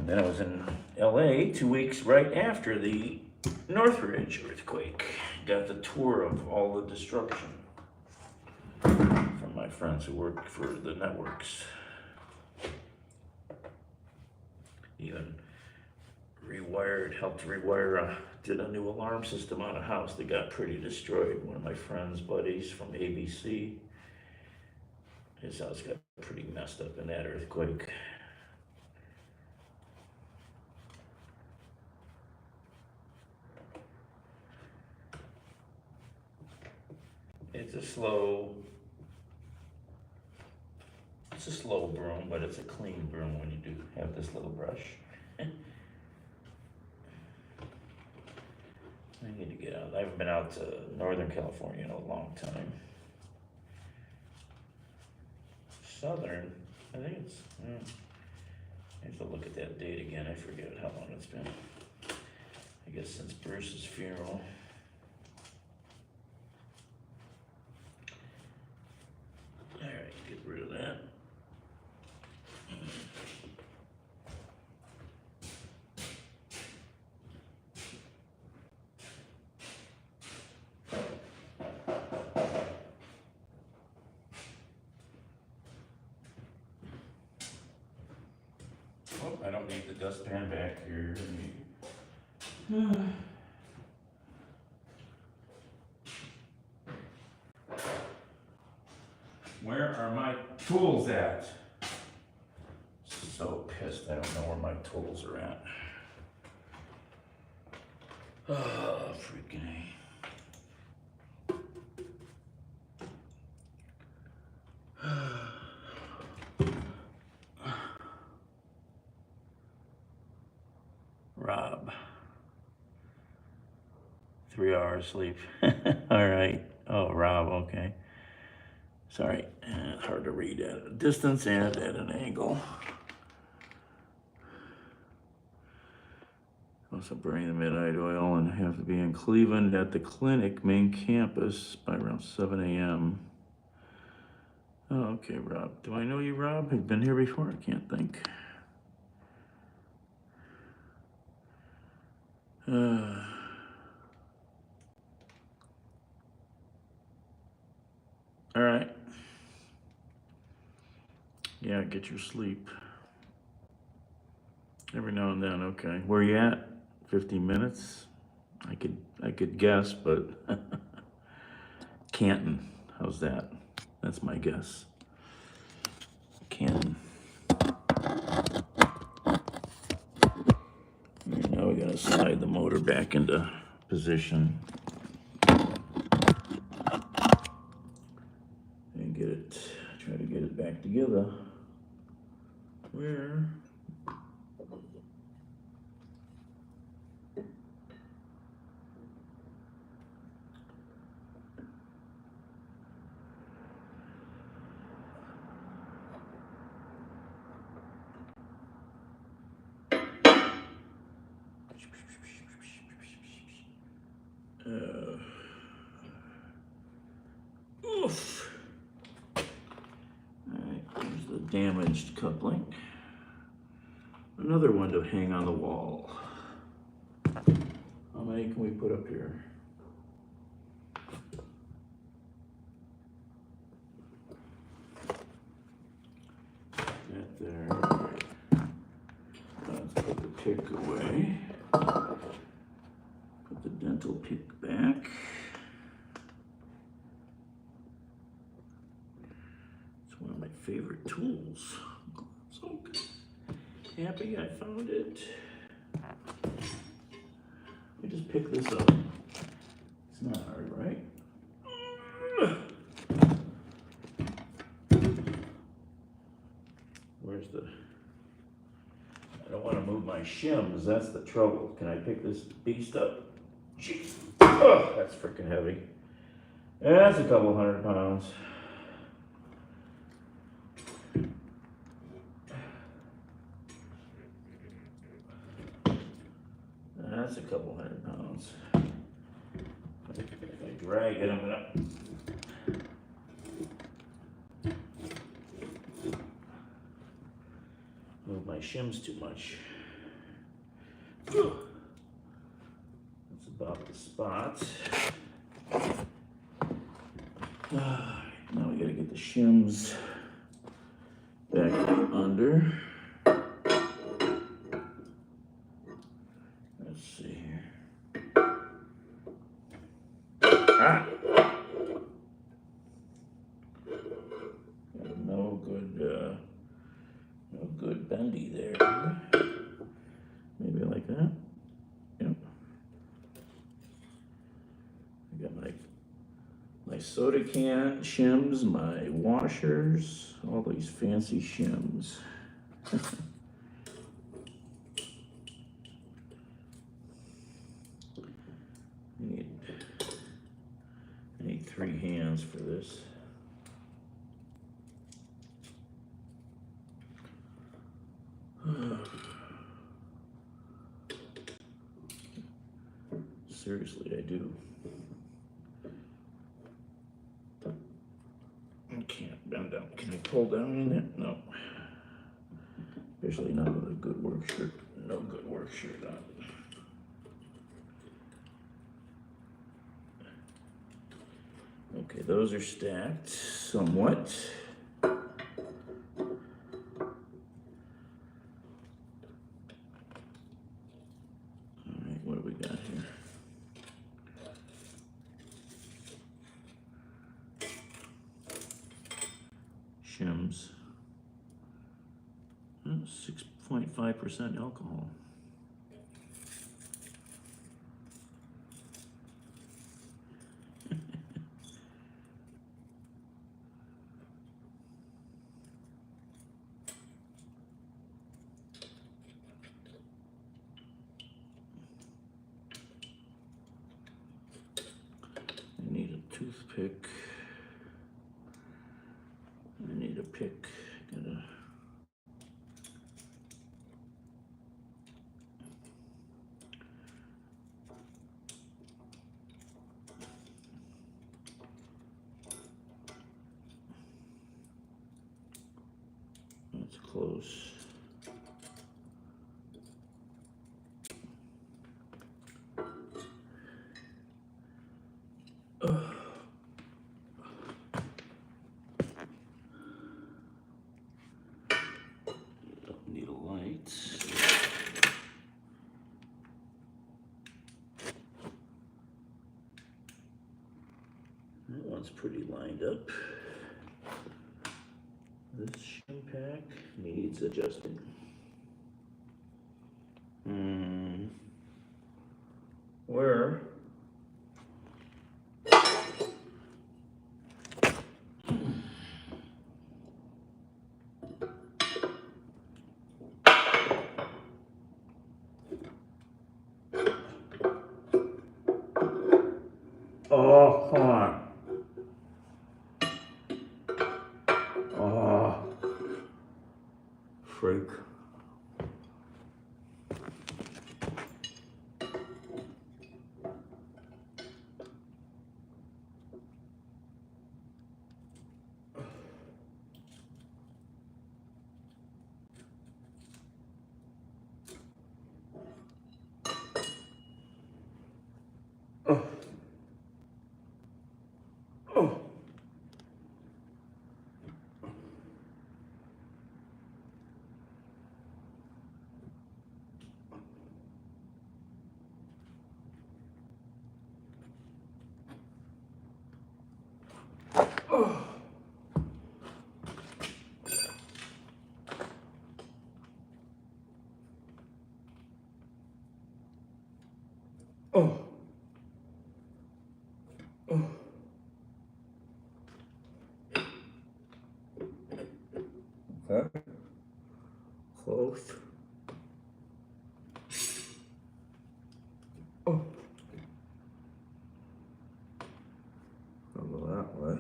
then I was in LA 2 weeks right after the Northridge earthquake. Got the tour of all the destruction from my friends who work for the networks. Even helped rewire, did a new alarm system on a house that got pretty destroyed. One of my friend's buddies from ABC, his house got pretty messed up in that earthquake. It's a slow broom, but it's a clean broom when you do have this little brush. I need to get out. I haven't been out to Northern California in a long time. Southern, I think it's, I have to look at that date again. I forget how long it's been. I guess since Bruce's funeral. All right, get rid of that. I don't need the dustpan back here. Where are my tools at? So pissed I don't know where my tools are at. Oh, freaking A. Rob. 3 hours sleep. All right. Oh, Rob, okay. Sorry, it's hard to read at a distance and at an angle. Also burning the midnight oil and have to be in Cleveland at the clinic main campus by around 7 a.m. Oh, okay, Rob. Do I know you, Rob? Have you been here before? I can't think. All right. Yeah, get your sleep. Every now and then, okay. Where you at? 15 minutes? I could guess, but Canton. How's that? That's my guess. Canton. Now we gotta slide the motor back into position and get it, try to get it back together. Where? Oof. Alright, here's the damaged coupling. Another one to hang on the wall. How many can we put up here? That there. Let's put the pick away. Put the dental pick back. It's one of my favorite tools. So happy I found it. Let me just pick this up. It's not hard, right? Where's the... I don't want to move my shims, that's the trouble. Can I pick this beast up? Jeez. Oh, that's freaking heavy. That's a couple 100 pounds. That's a couple 100 pounds. If I drag it, I'm gonna... move my shims too much. That's about the spot. Now we gotta get the shims back under. Let's see here. Ah! No good bendy there. Maybe like that. Yep. I got my soda can shims, my washers, all these fancy shims. I need 3 hands for this. Seriously, I do. I can't bend down. Can I pull down in it? No. Especially not with a good work shirt. No good work shirt on. Okay, those are stacked somewhat. shims. 6.5% alcohol. I need a toothpick. I need a pick. Gotta. That's close. Need a light. That one's pretty lined up. This shim pack needs adjusting. Where? Oh, come on. Oh, freak. Oh. Oh. Oh. Oh. Oh. Okay. Close. Oh. I'll go that way.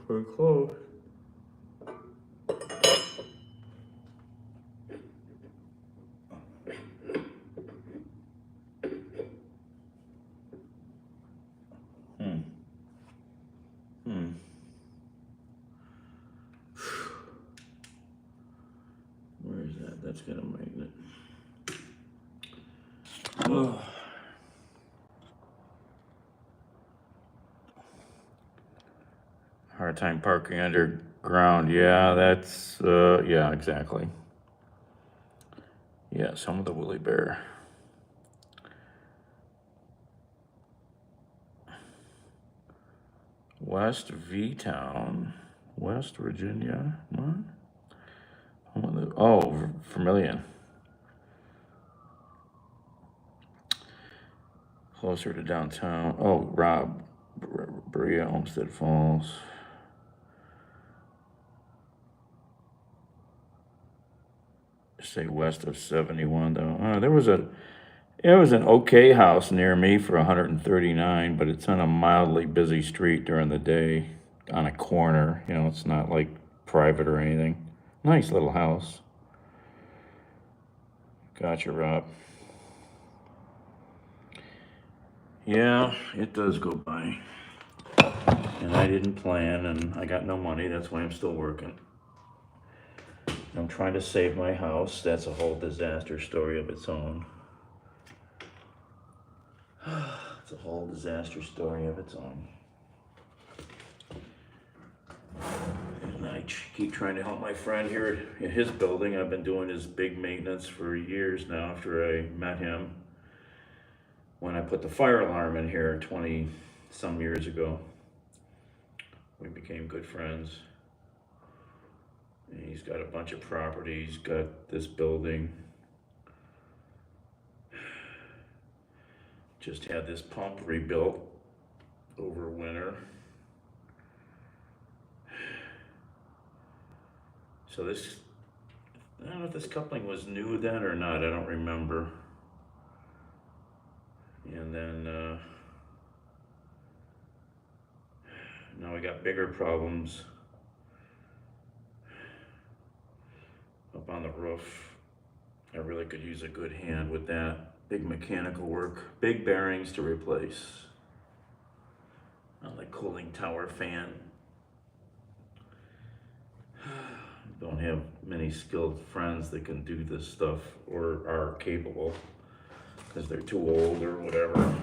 Very close. Where is that? That's got a magnet. Oh. Hard time parking underground. Yeah, that's, yeah, exactly. Yeah, some of the woolly bear. West V-Town, West Virginia. What? Oh, Vermilion. Closer to downtown. Oh, Rob, Berea, Olmsted Falls. Say west of 71 though. It was an okay house near me for 139, but it's on a mildly busy street during the day on a corner. You know, it's not like private or anything. Nice little house. Gotcha, Rob. Yeah, it does go by. And I didn't plan, and I got no money. That's why I'm still working. I'm trying to save my house. That's a whole disaster story of its own. It's a whole disaster story of its own. And I keep trying to help my friend here in his building. I've been doing his big maintenance for years now after I met him when I put the fire alarm in here 20 some years ago. We became good friends. And he's got a bunch of property. He's got this building. Just had this pump rebuilt over winter. So this, I don't know if this coupling was new then or not, I don't remember. And then now we got bigger problems up on the roof. I really could use a good hand with that. Big mechanical work, big bearings to replace on the cooling tower fan. Don't have many skilled friends that can do this stuff or are capable because they're too old or whatever.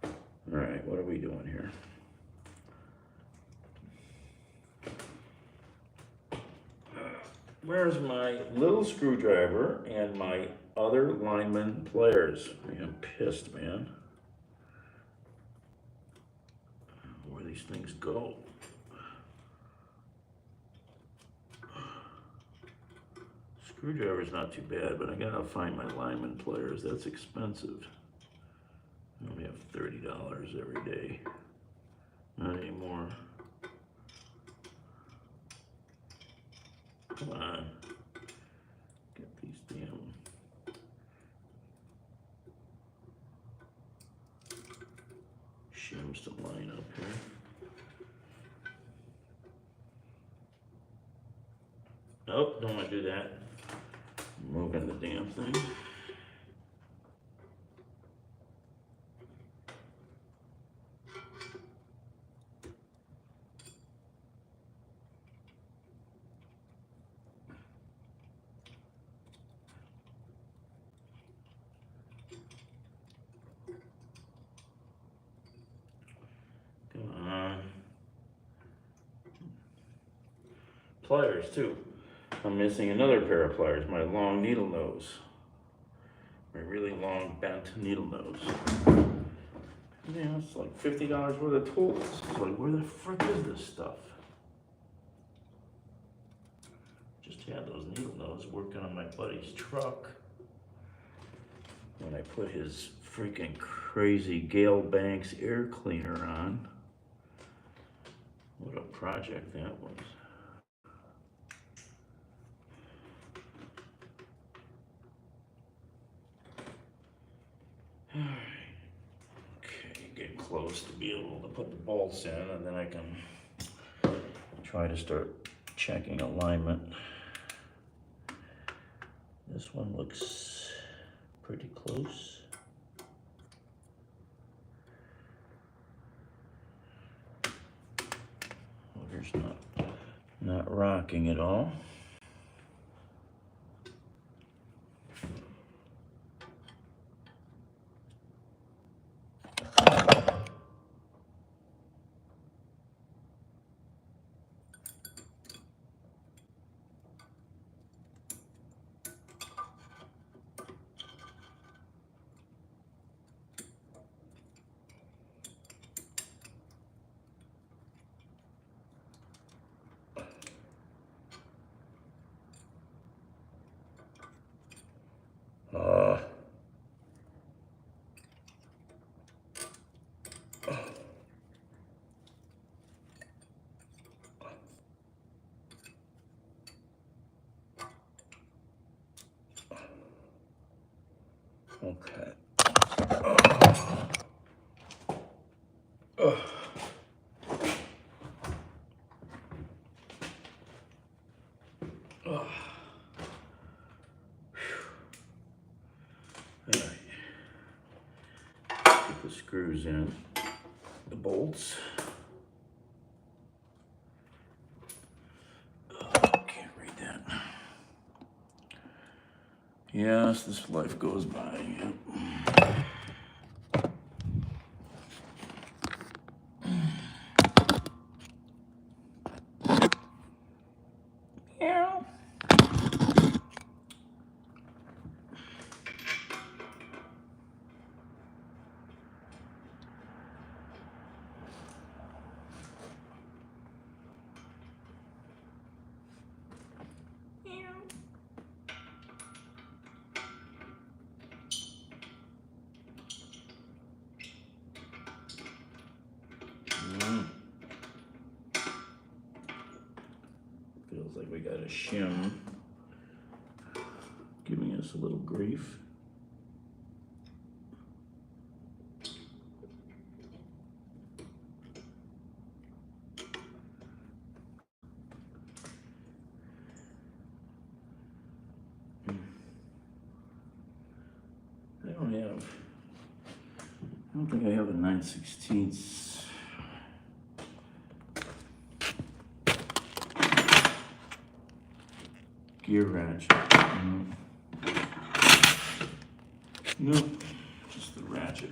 All right, what are we doing here? Where's my little screwdriver and my other lineman pliers? I'm pissed, man. Where these things go? Screwdriver's not too bad, but I gotta find my lineman pliers. That's expensive. I only have $30 every day. Not anymore. Come on. Get these damn shims to line up here. Nope, don't want to do that. Moving the damn thing. Come on. Pliers too. I'm missing another pair of pliers, my long needle nose. My really long bent needle nose. Yeah, it's like $50 worth of tools. It's like, where the frick is this stuff? Just had those needle nose working on my buddy's truck when I put his freaking crazy Gale Banks air cleaner on. What a project that was. Alright, okay, get close to be able to put the bolts in, and then I can try to start checking alignment. This one looks pretty close. Motor's not rocking at all. Okay. Alright. Get the screws in, the bolts. Can't Yes, this life goes by. Yeah. Feels like we got a shim giving us a little grief. I don't think I have a 9/16 gear ratchet. No, just the ratchet.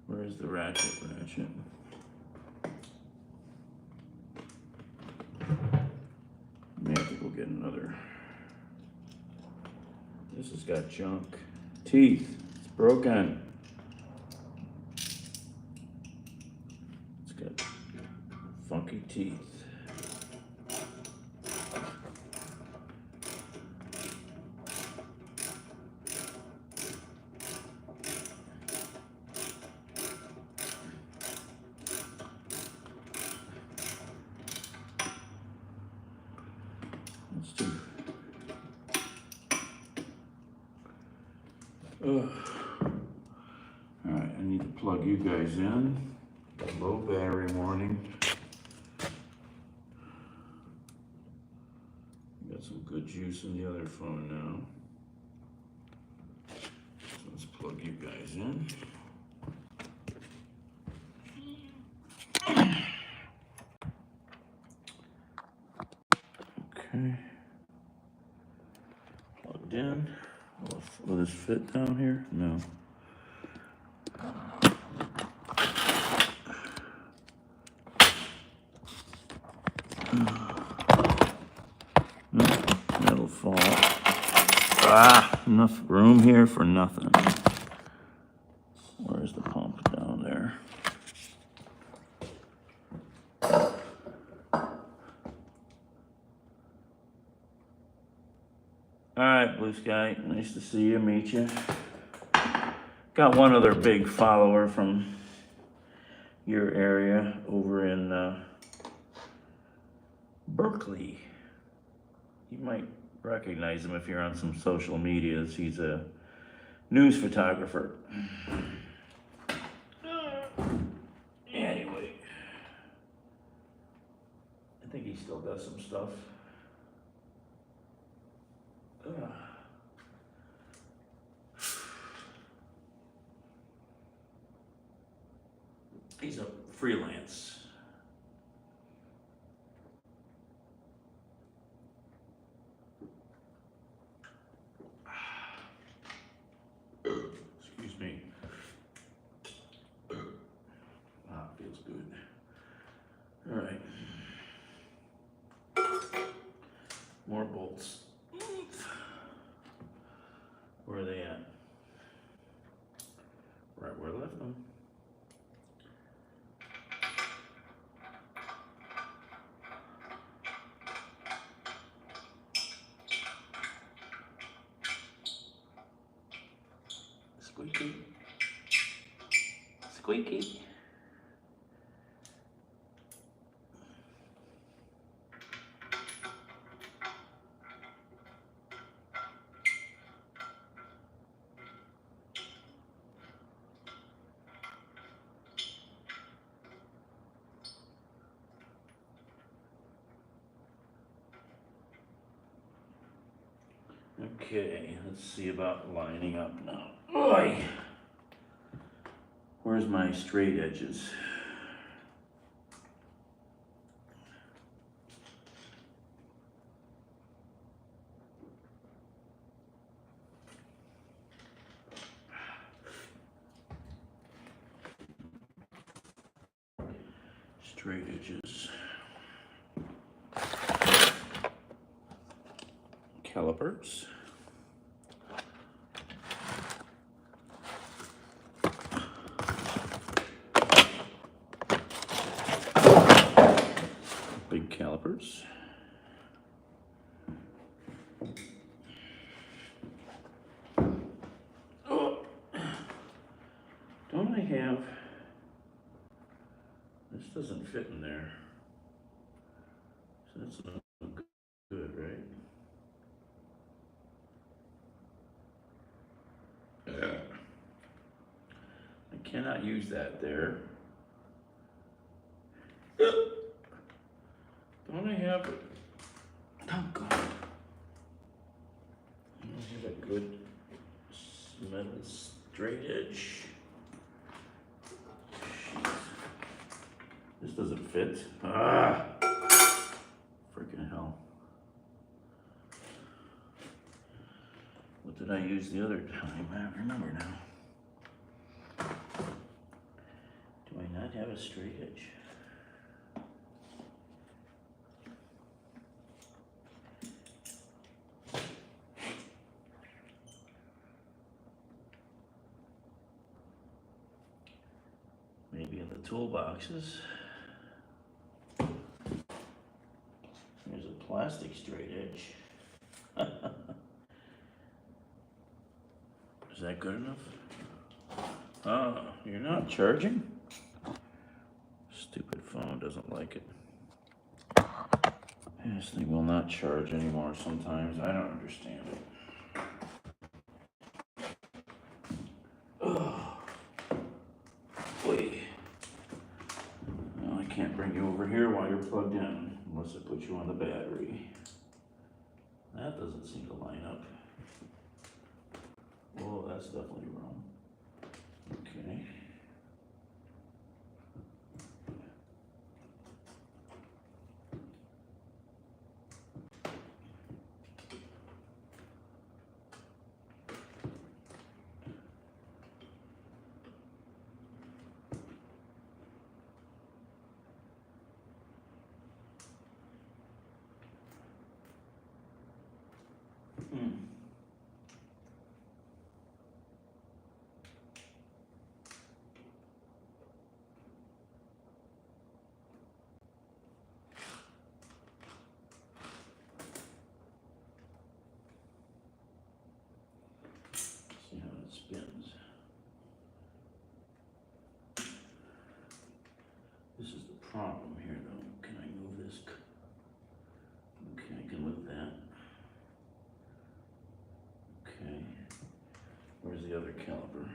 Where's the ratchet? May have to go get another. This has got junk. Teeth. It's broken. It's got funky teeth. Let's do. Ugh. All right, I need to plug you guys in. Low battery warning. Got some good juice in the other phone now. So let's plug you guys in. Okay. Plugged in. Will this fit down here? No. No, that'll fall. Enough room here for nothing. Where's the pump? Down there. All right, Blue Sky, nice to see you, meet you. Got one other big follower from your area over in Berkeley. You might recognize him if you're on some social medias. He's a news photographer. Anyway, I think he still does some stuff. He's a freelance. Excuse me. Feels good. All right. More bolts. Where are they at? Right where I left them. Squeaky. Squeaky. Okay, let's see about lining up now. Oy! where's my straight edges? Straight edges. Calipers. Big calipers. Oh. Don't I have, this doesn't fit in there. So that's not good, right? I cannot use that there. Don't I have it? Oh God. I don't have a good metal straight edge. Jeez. This doesn't fit. Ah! Freaking hell. What did I use the other time? I don't remember now. Do I not have a straight edge? Maybe in the toolboxes. There's a plastic straight edge. Is that good enough? Oh, you're not charging? Stupid phone doesn't like it. This thing will not charge anymore sometimes. I don't understand it. Oh, boy. Well, I can't bring you over here while you're plugged in, unless I put you on the battery. That doesn't seem to line up. Whoa, that's definitely wrong. Okay. See how it spins. This is the problem here, though. Can I move this? Okay, I can move that. Okay. Where's the other caliper?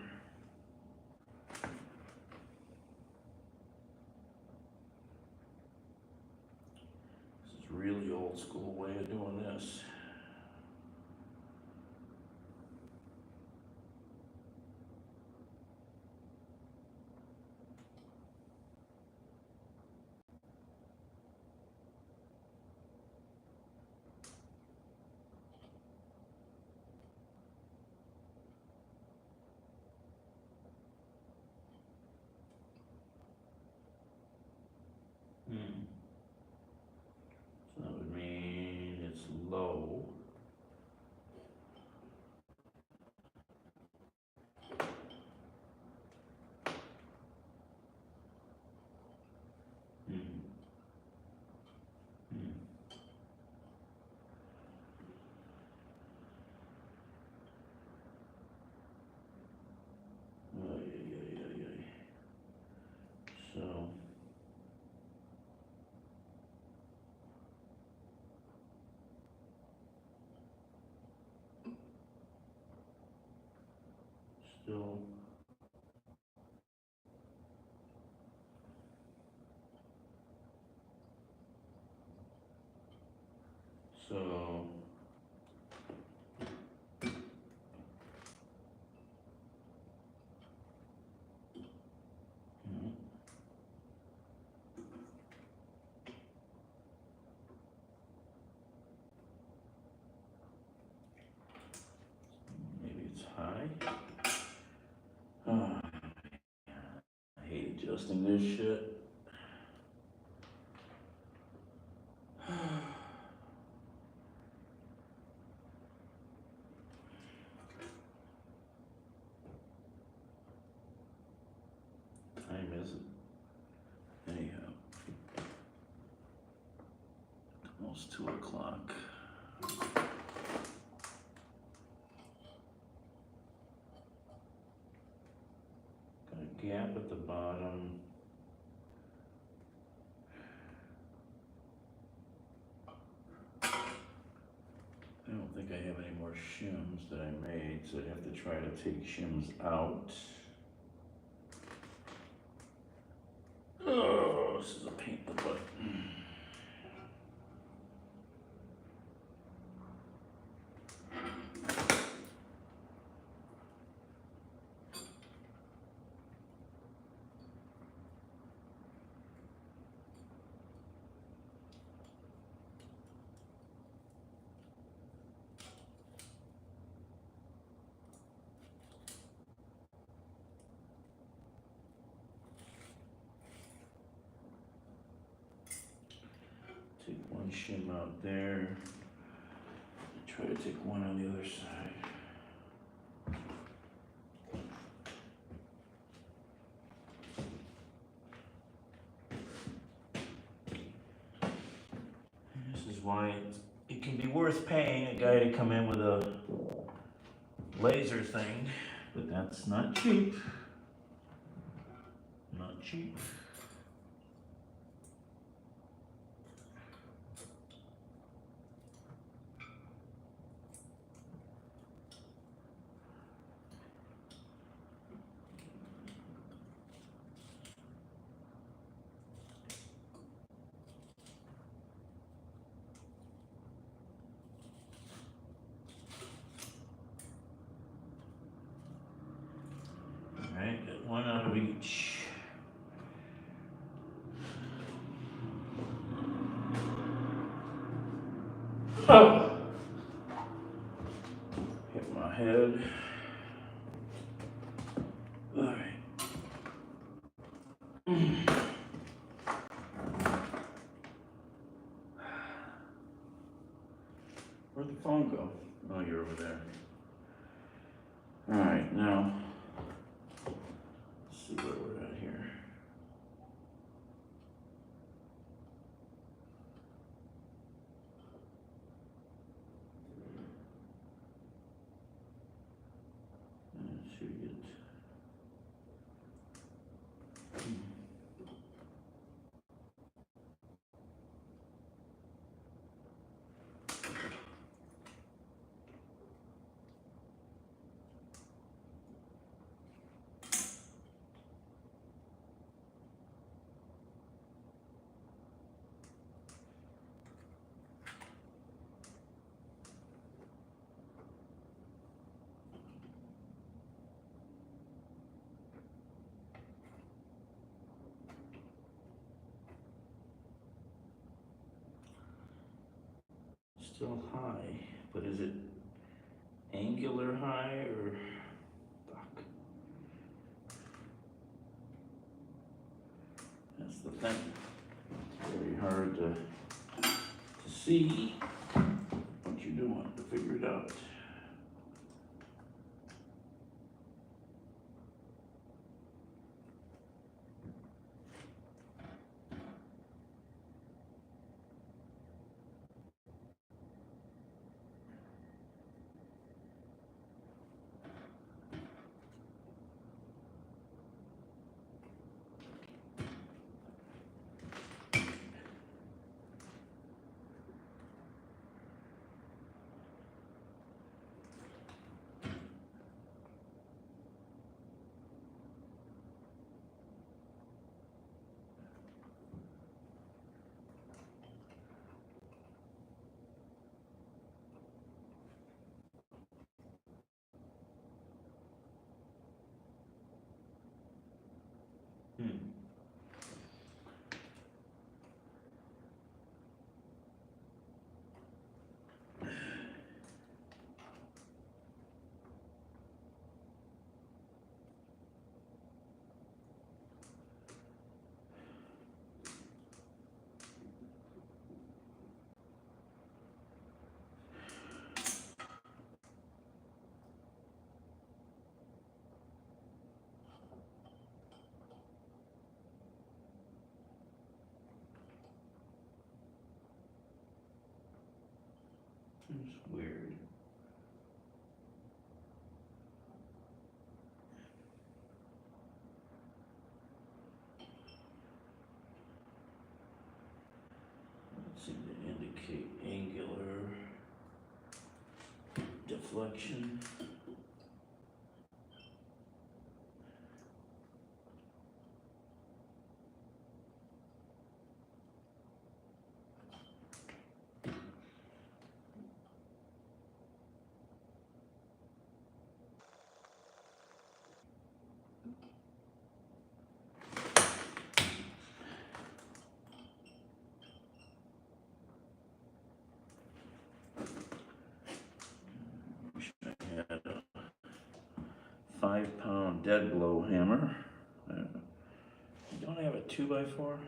This is really old school way of doing this. So that would mean it's low. Ay, ay, ay, ay, ay. So, still. So, Oh, I hate adjusting this shit. Time is it? Anyhow, almost 2 o'clock. Got a gap at the bottom. I don't think I have any more shims that I made, so I'd have to try to take shims out. Oh, this is a pain in the butt. Take one shim out there. Try to take one on the other side. This is why it can be worth paying a guy to come in with a laser thing, but that's not cheap. Not cheap. Alright, got one out of each. Oh! Hit my head. Alright. Where'd the phone go? Oh, you're over there. Alright, now, let's see where we're at here. Should get. Still high, but is it angular high or fuck? That's the thing. It's very hard to see what you're doing to figure it out. It's weird. Doesn't seem to indicate angular deflection. I had a 5-pound dead blow hammer. Don't I have a 2x4?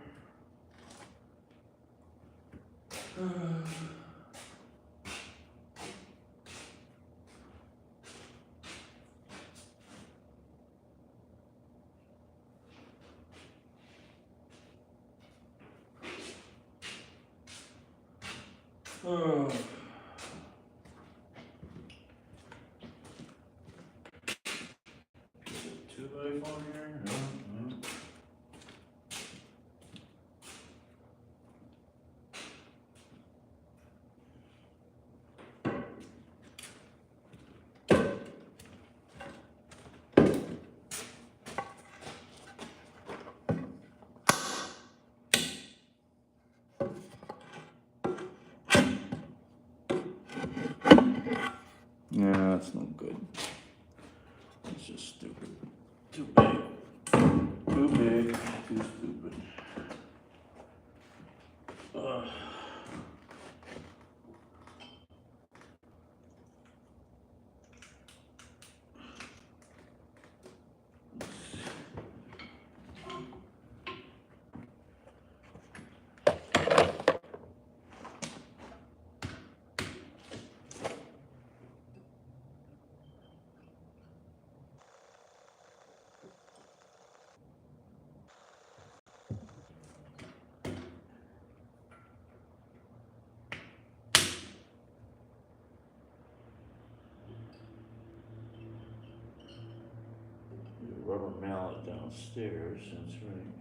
Oh. 2x4 here? No. Yeah, that's no good. It's just stupid. Too big. Too big. Too stupid. Ugh. Rubber mallet downstairs, that's right.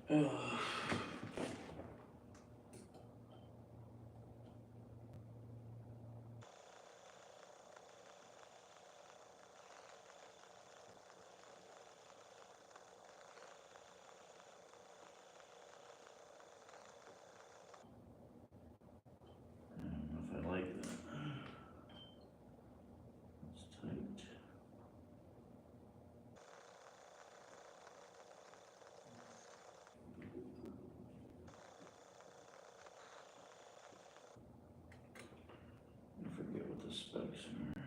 Ugh. I don't know if I like that. It's tight. I forget what the specs are.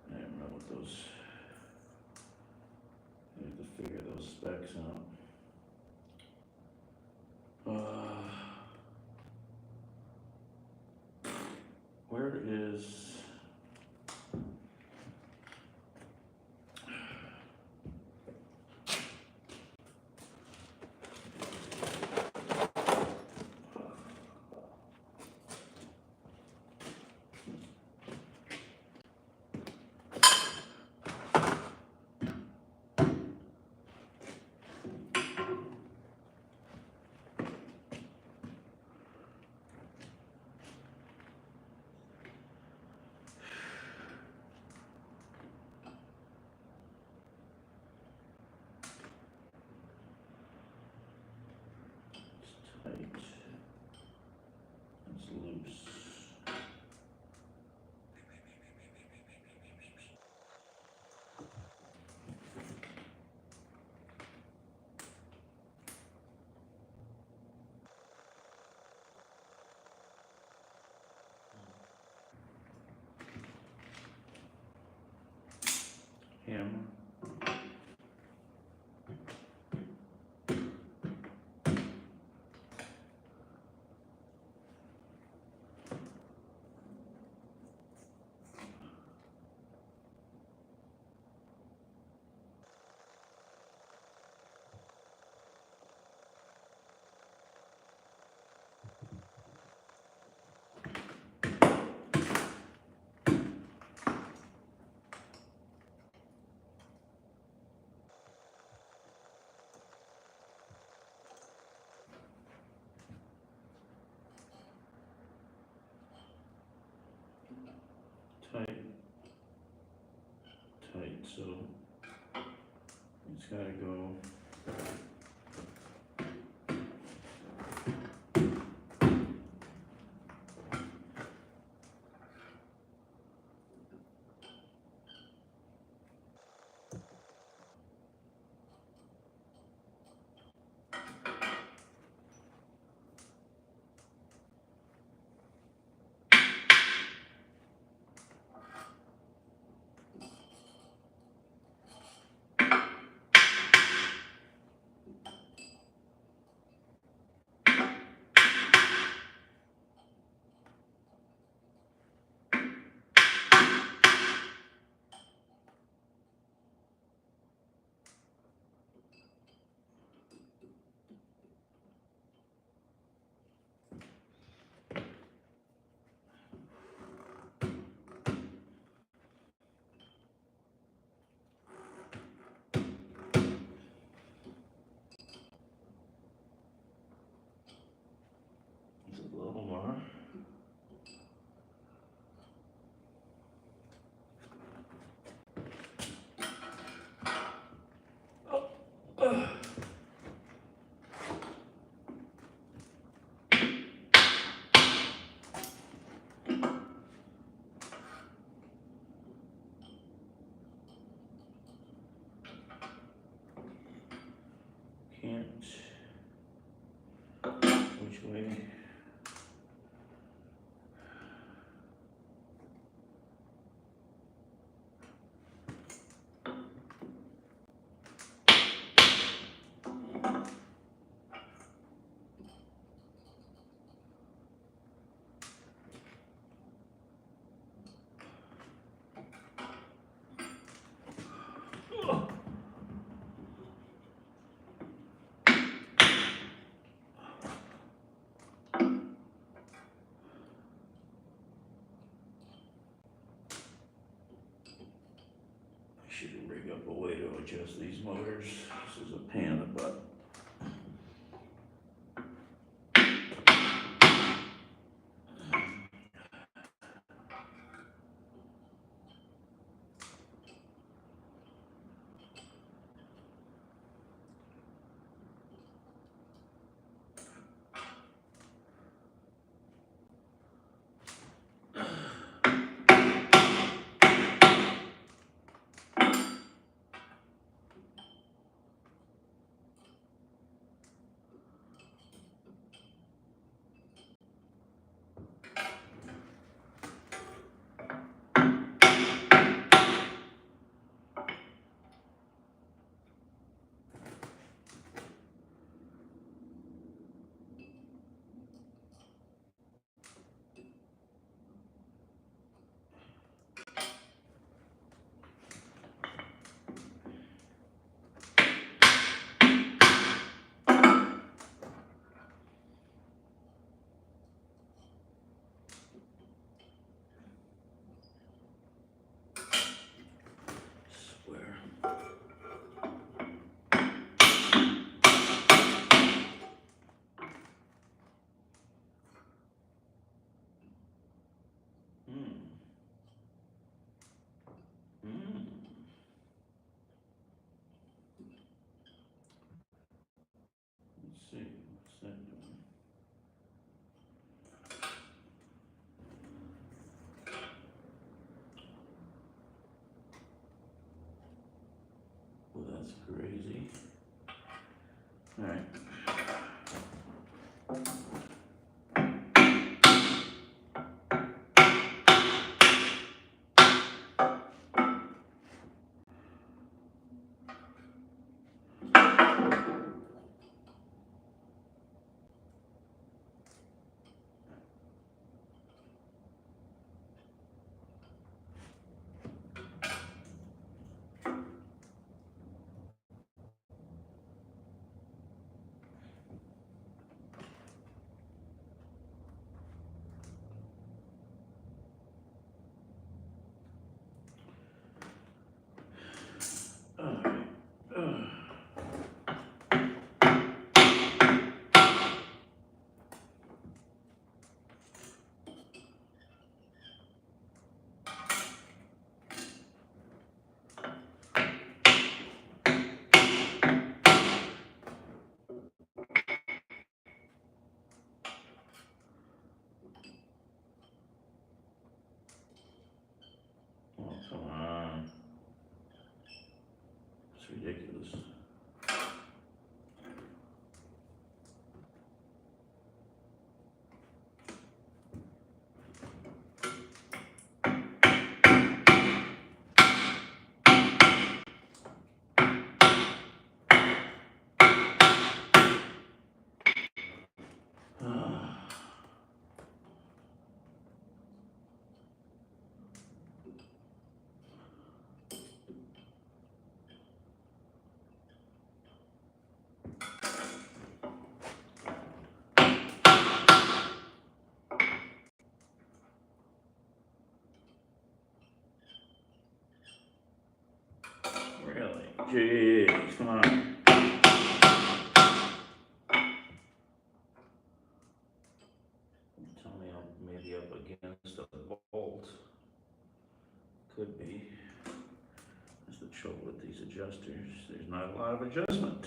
I don't know what those. I have to figure those specs out. Where is? tight, so it's gotta go. Just a little more. Can't. Which way? I should rig up a way to adjust these motors. This is a pain in the butt. Swear. Let's see, what's that doing? Well, that's crazy. All right. Jeez, come on. Tell me I'm maybe up against a bolt. Could be. That's the trouble with these adjusters. There's not a lot of adjustment.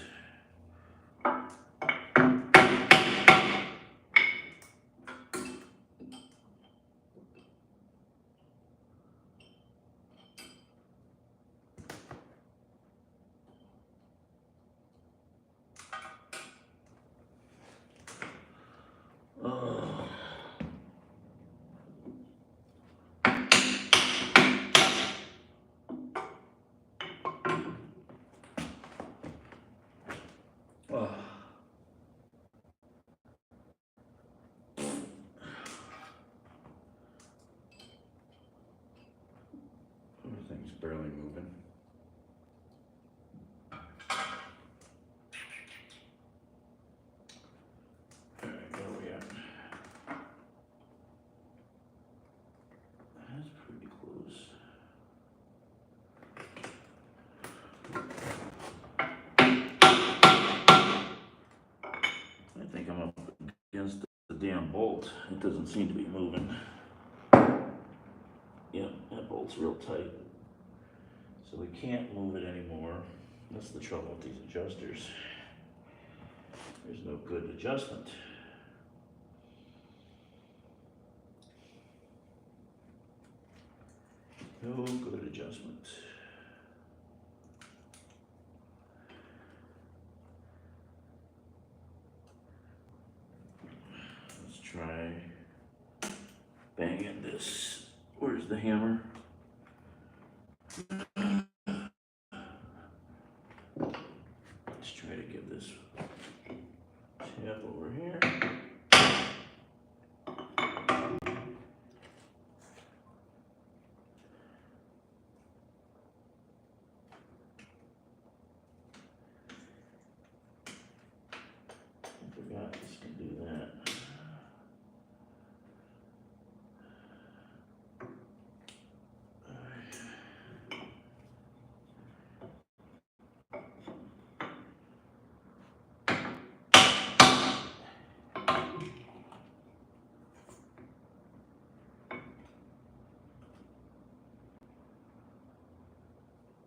Oh. Oh. Everything's barely moving. All right, where are we at? That's pretty close. I think I'm up against the damn bolt. It doesn't seem to be moving. Yep, that bolt's real tight. So we can't move it anymore. That's the trouble with these adjusters. There's no good adjustment. No good adjustment. Let's try banging this. Where's the hammer? Let's try to give this tap over here. I forgot this can do that.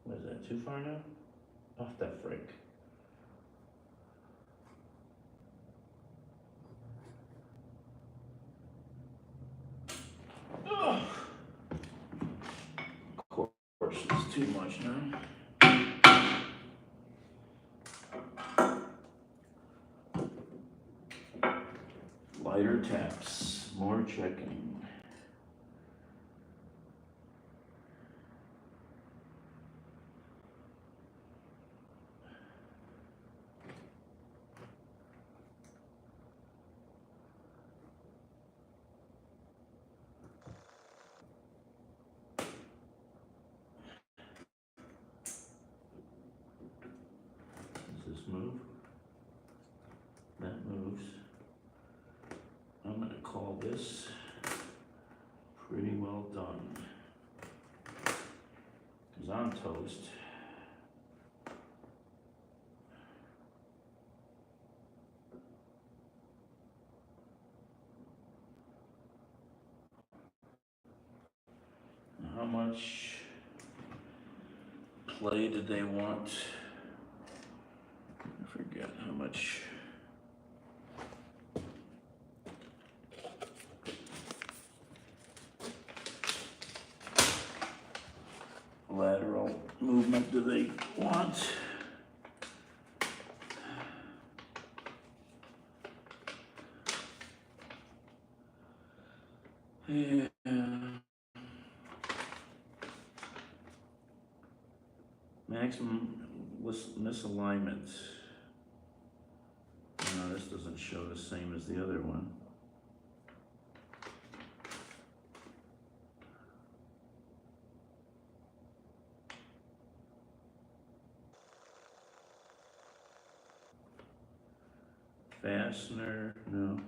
What is that, too far now? Off that frick. Ugh. Of course, it's too much now. Lighter taps, more checking. Does this move? That moves. I'm gonna call this pretty well done. Cause I'm toast. Now, how much play did they want? I forget how much. Lateral movement do they want? Yeah. Maximum misalignment. No, this doesn't show the same as the other one. Fastener, no.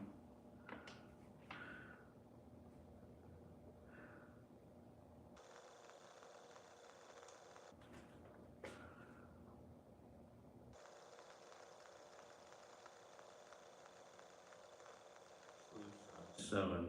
2.7.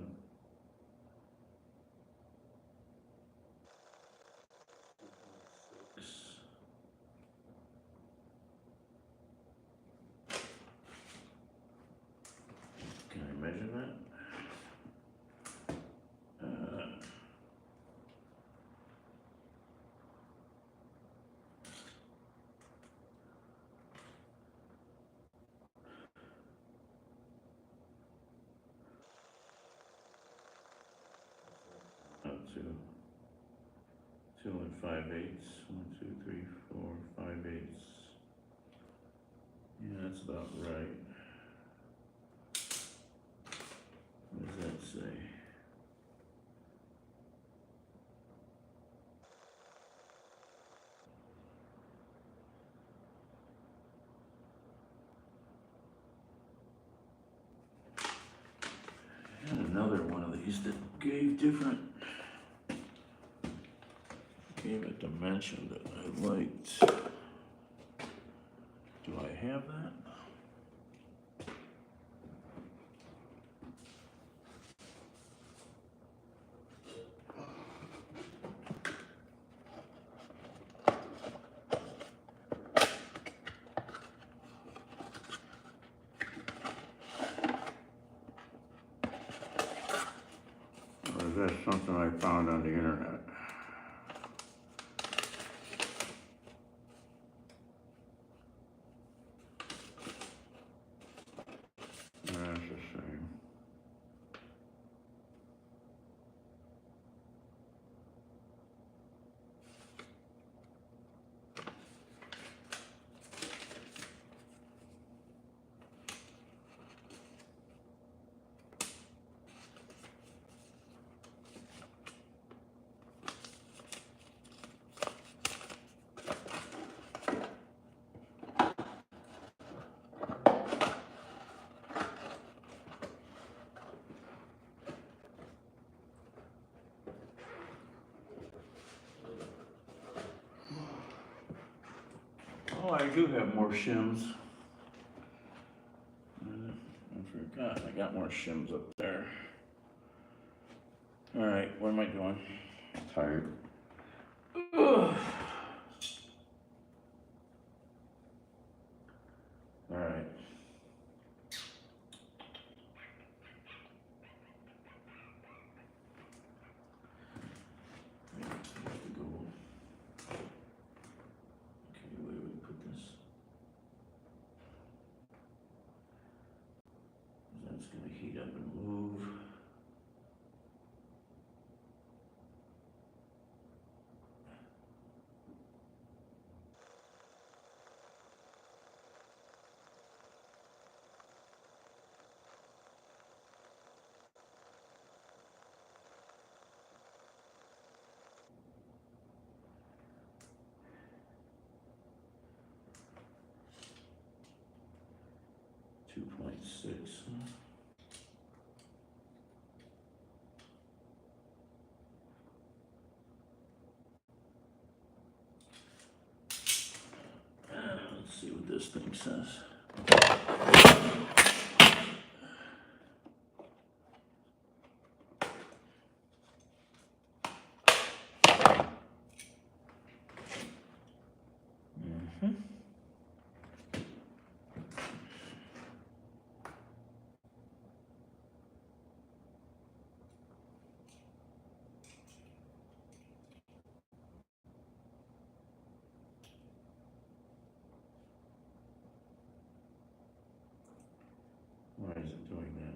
Can I measure that? Two and 5/8. 1, 2, 3, 4, 5/8. Yeah, that's about right. What does that say? I had another one of these that gave a dimension that I liked. Do I have that? Or is that something I found on the internet? That's the same. Oh, I do have more shims. I forgot, I got more shims up there. All right, what am I doing? I'm tired. Ugh. All right. Where's the gold? Okay, where do we put this? That's gonna heat up and move. Two 2.6. Let's see what this thing says. Why is it doing that?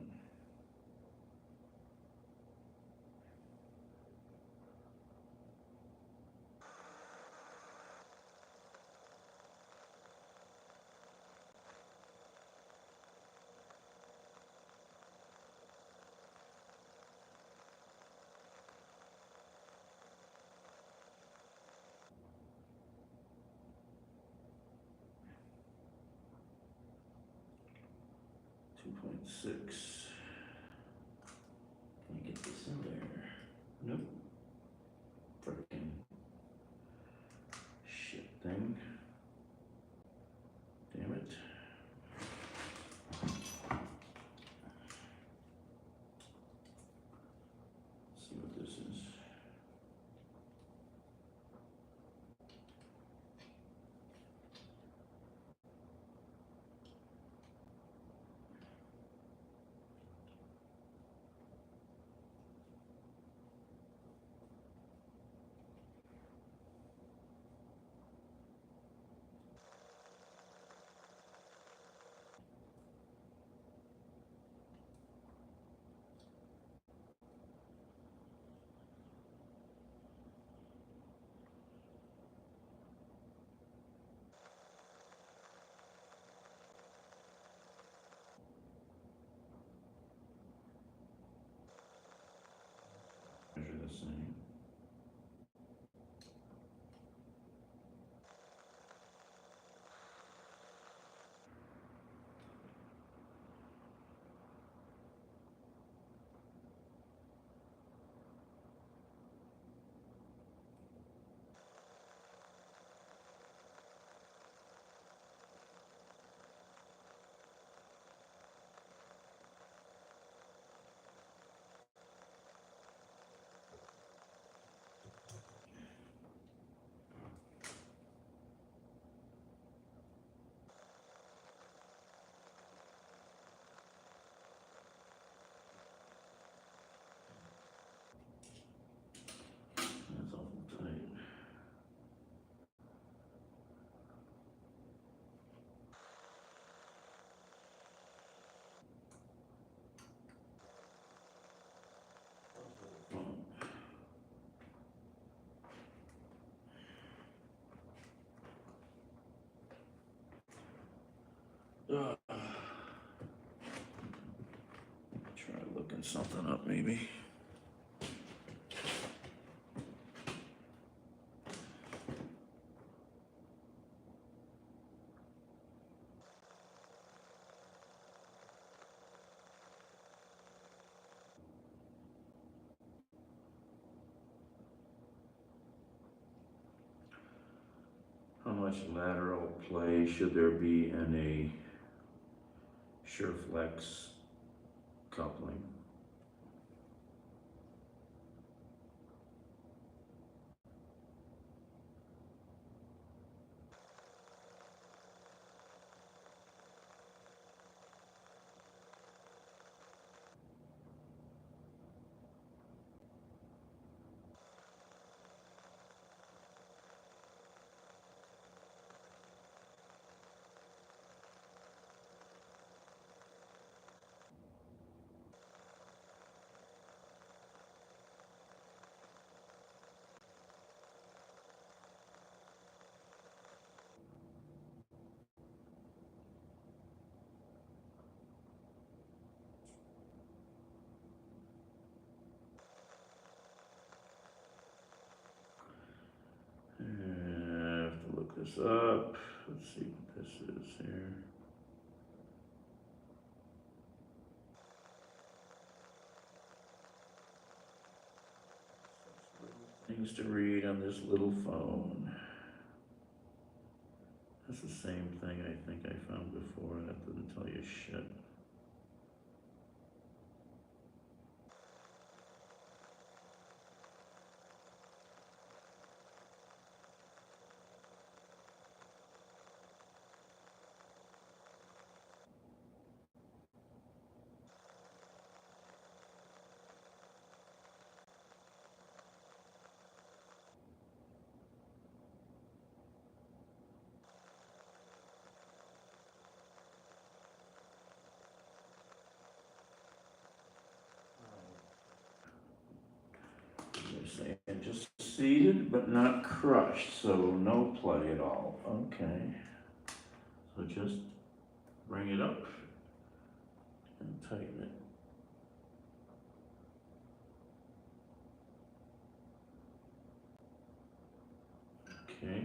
Two 2.6. Can I get this in there? Nope. Frickin' shit thing. Damn it. see what this is. Measure the same. That's awful tight. Try looking something up maybe. How much lateral play should there be in a Sureflex coupling? I have to look this up. Let's see what this is here. Things to read on this little phone. That's the same thing I think I found before. That doesn't tell you shit. They're saying just seeded but not crushed, so no play at all. Okay. So just bring it up and tighten it. Okay.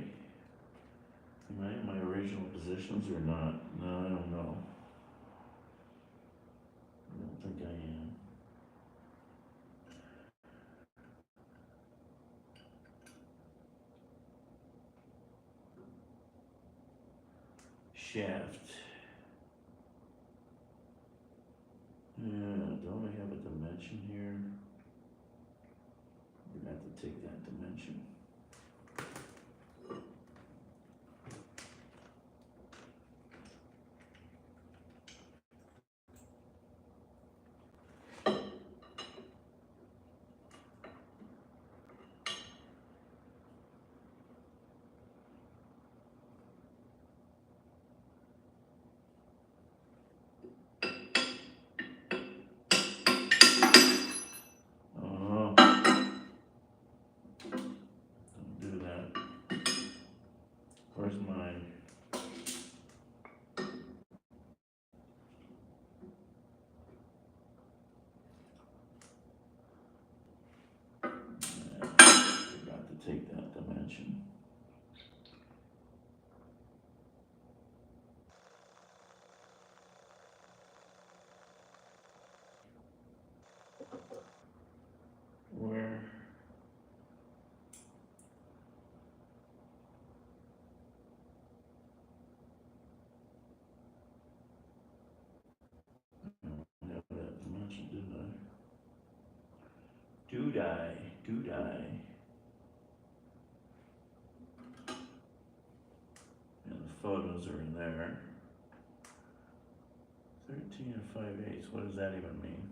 Am I in my original positions or not? No, I don't know. I don't think I am. Shaft. Yeah, don't I have a dimension here? Doodie, doodie. And the photos are in there. 13 and 5/8. What does that even mean?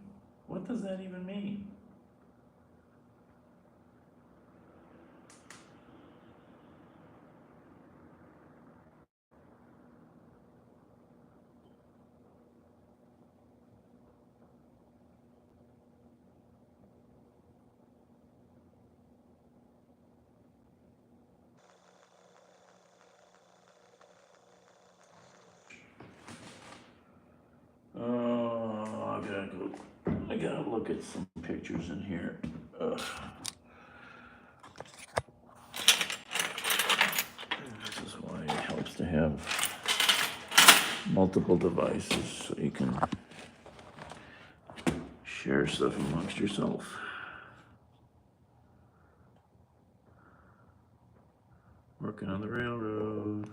What does that even mean? Oh, I gotta look at some pictures in here. Ugh. This is why it helps to have multiple devices so you can share stuff amongst yourself. Working on the railroad.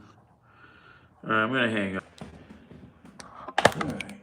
All right, I'm gonna hang up. All right. All right.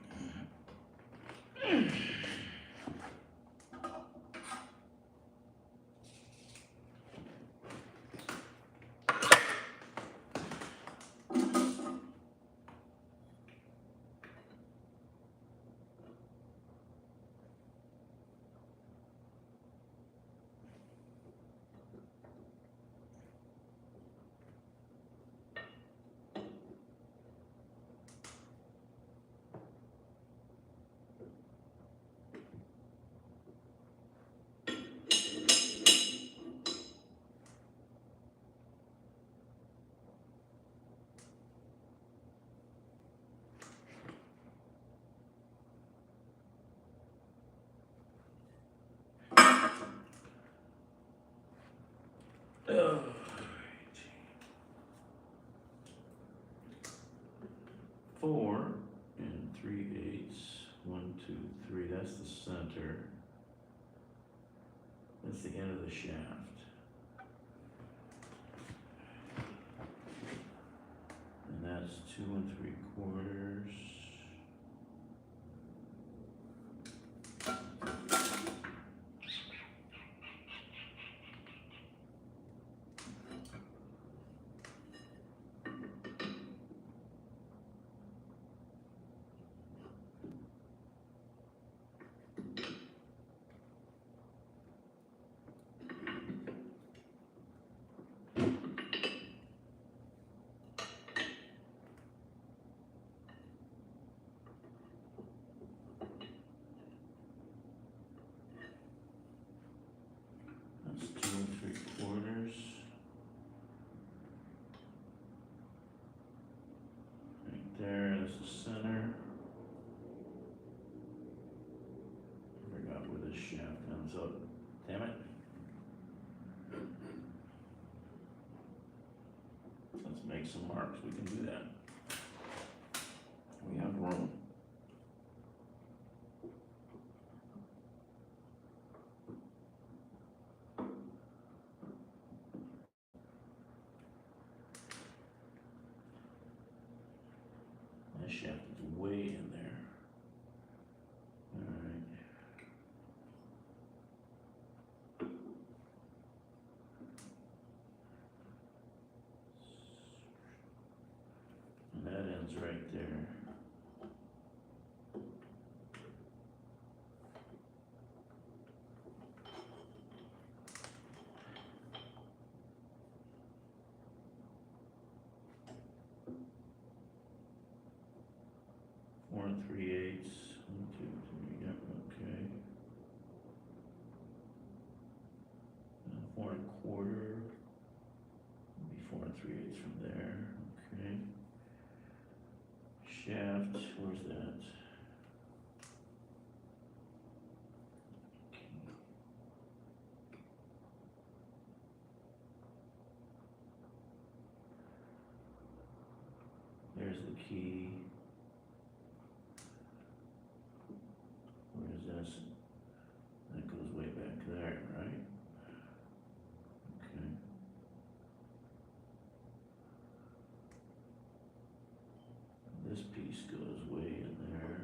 4 and 3/8. 1, 2, 3. That's the center. That's the end of the shaft. And that's 2 3/4. That's 2 3/4. Right there, that's the center. I forgot where this shaft comes up. Damn it. Let's make some marks. We can do that. We have room. This shaft is way in there. All right. And that ends right there. Four and 3/8. 1, 2, 3. Yep, okay. And 4 1/4. Maybe 4 and 3/8 from there. Okay. Shaft, where's that? There's the key. Where is this? That goes way back there, right? Okay. This piece goes way in there.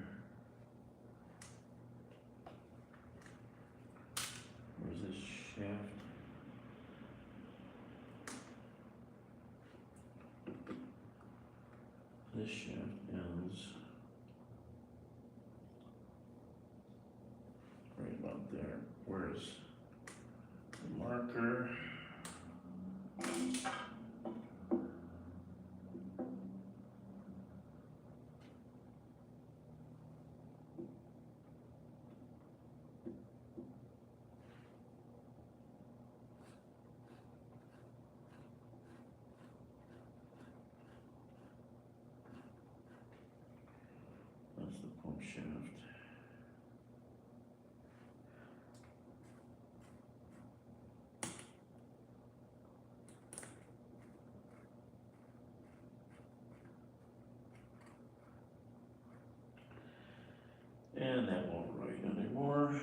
Where's out there. Where's the marker? That's the pump shaft. And that won't write anymore.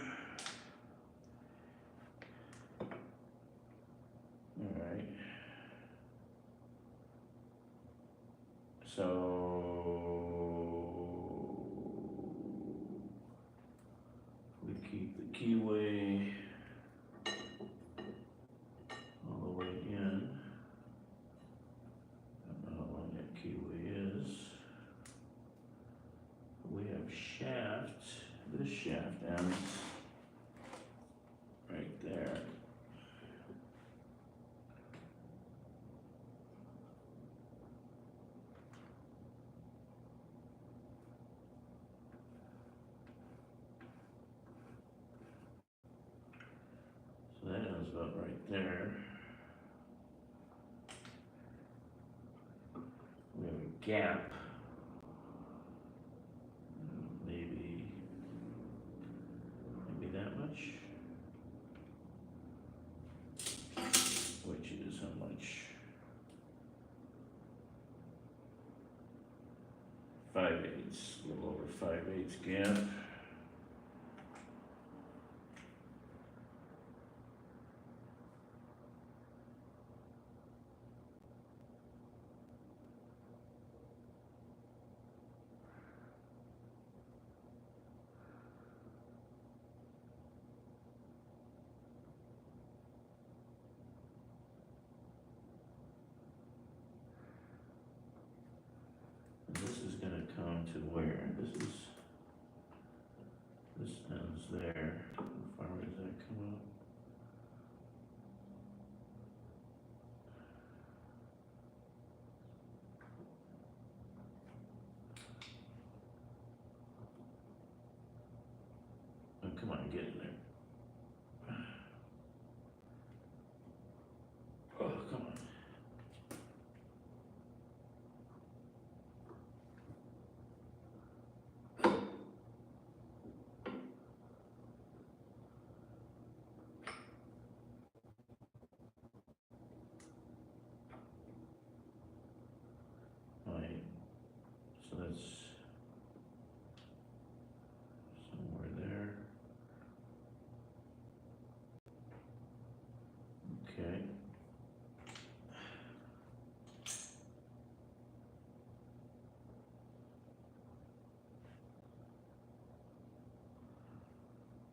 All right. So we keep the keyway all the way in. I don't know how long that keyway is. We have shaft. This shaft ends right there. So that ends about right there. We have a gap. Maybe that much. Which is how much? 5/8, a little over 5/8 gap. This is gonna come to where? This ends there. How far does that come up? Oh, come on, get in there. Oh, come on. Right. So that's somewhere there. Okay.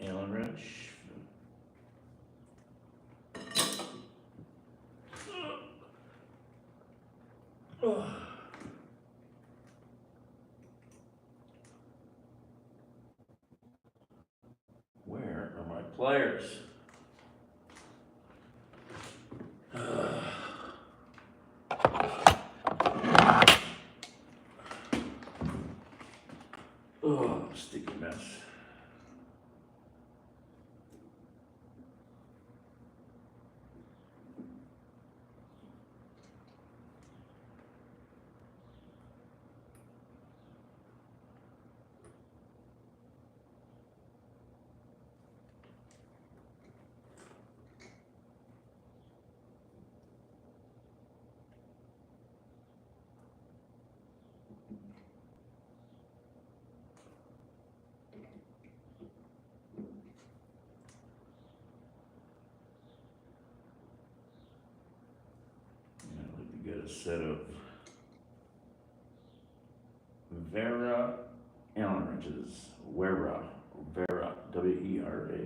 Allen wrench. Oh. Where are my pliers? Oh, sticky mess. I'd like to get a set of Vera Allen wrenches. Vera, W-E-R-A.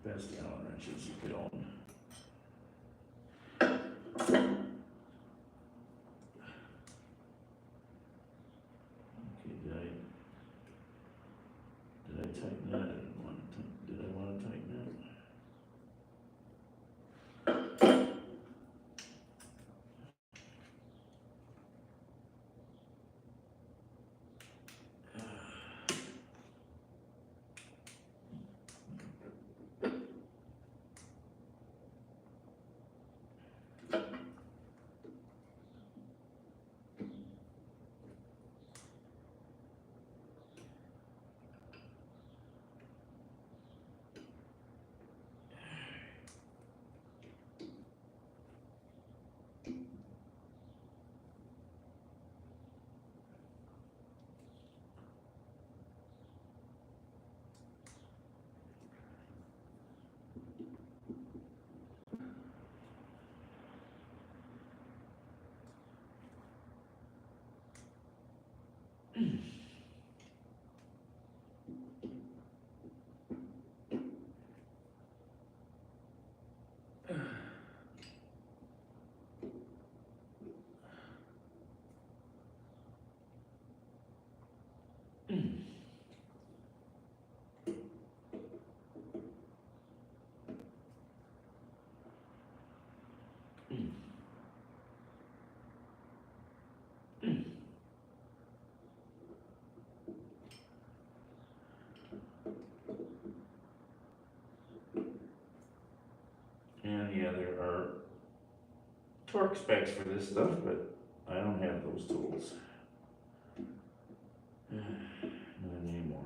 Best Allen wrenches you could own. Okay, did I tighten that? torque specs for this stuff, but I don't have those tools. Not anymore.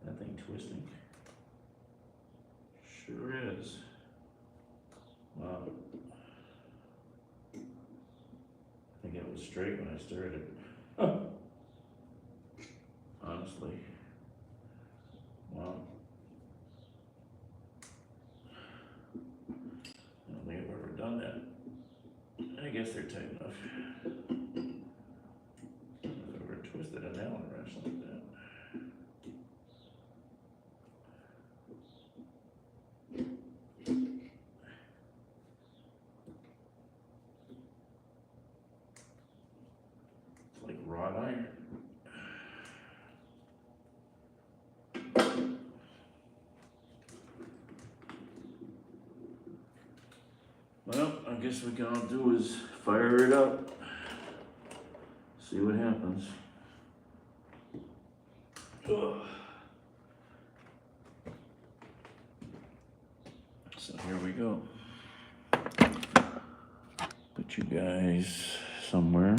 That thing twisting. Sure is. Wow. I think it was straight when I started. Huh. Honestly. Wow. I don't think I've ever done that. I guess they're tight enough. I've ever twisted an Allen wrench like that. It's like wrought iron. Well, I guess what we can all do is fire it up. See what happens. Ugh. So here we go. Put you guys somewhere.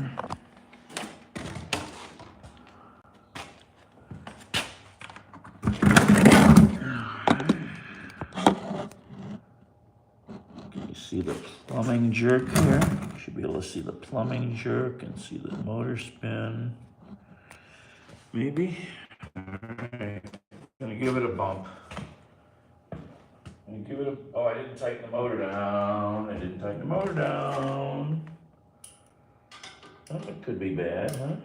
Can you see the plumbing jerk here? You should be able to see the plumbing jerk and see the motor spin. Maybe. Alright. Gonna give it a bump. Oh, I didn't tighten the motor down. Oh, it could be bad, huh?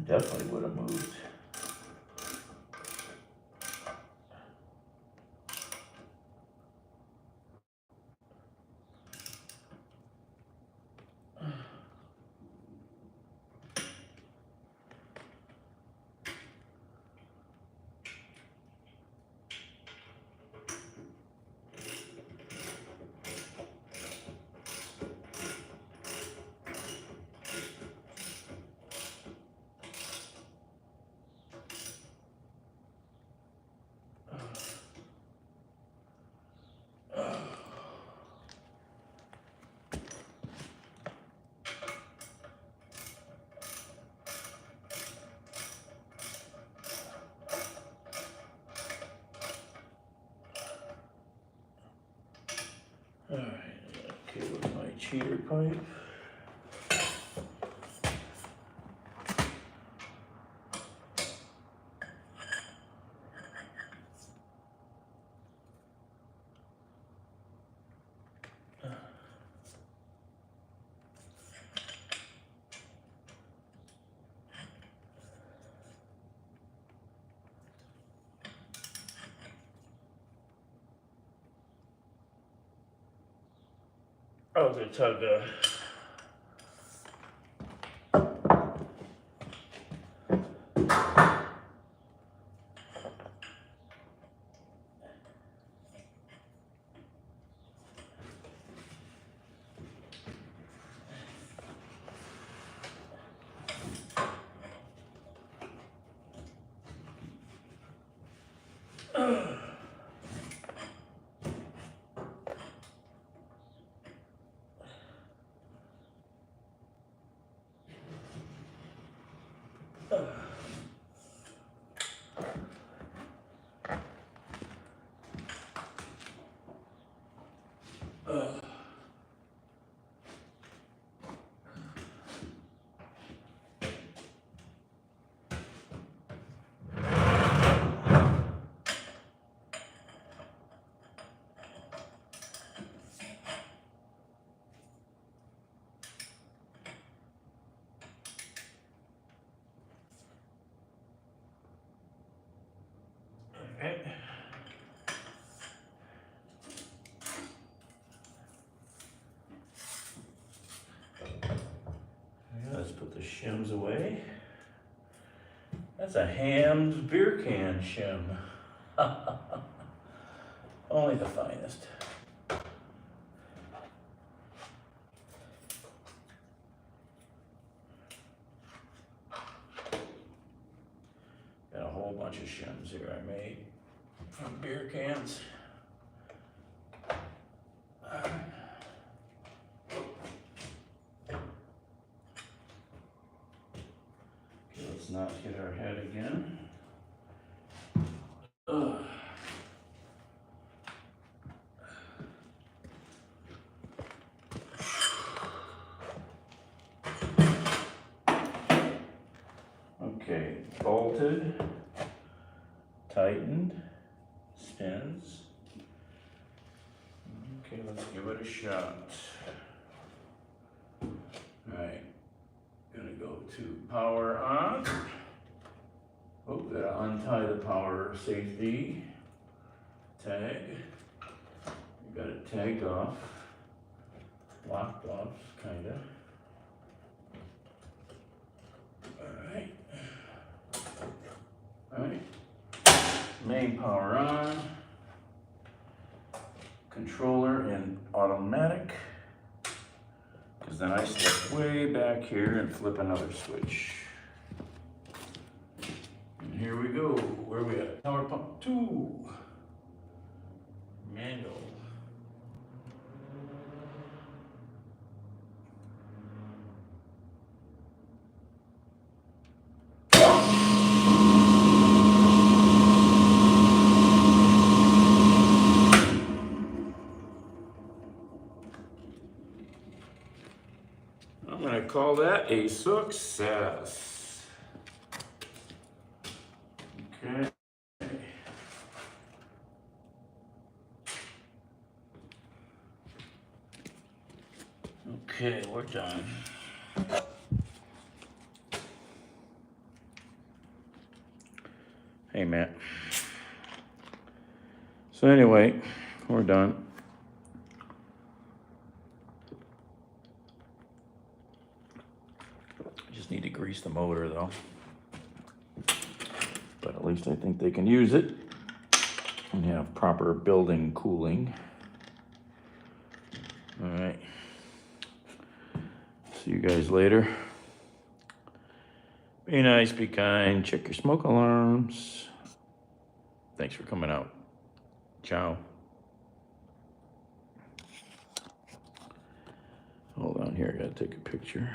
Definitely would have moved. Alright, okay, with my cheater pipe. I was gonna tug Okay. shims away. That's a Ham's beer can shim. Only the finest. Got a whole bunch of shims here I made from beer cans. Okay, let's not hit our head again. Ugh. Okay, bolted, tightened, spins. Okay, let's give it a shot. Alright, gonna go to power on. Oh, gotta untie the power safety tag. You got it tagged off, locked off, kinda. Alright. Alright. Main power on. Controller in automatic. Because then I step way back here and flip another switch. And here we go. Where are we at? Power pump 2. Manual. I'm gonna call that a success. Okay. Okay, we're done. Hey, Matt. So anyway, we're done. Just need to grease the motor though. But at least I think they can use it and have proper building cooling. All right. See you guys later. Be nice, be kind, check your smoke alarms. Thanks for coming out. Ciao. Hold on here, I gotta take a picture.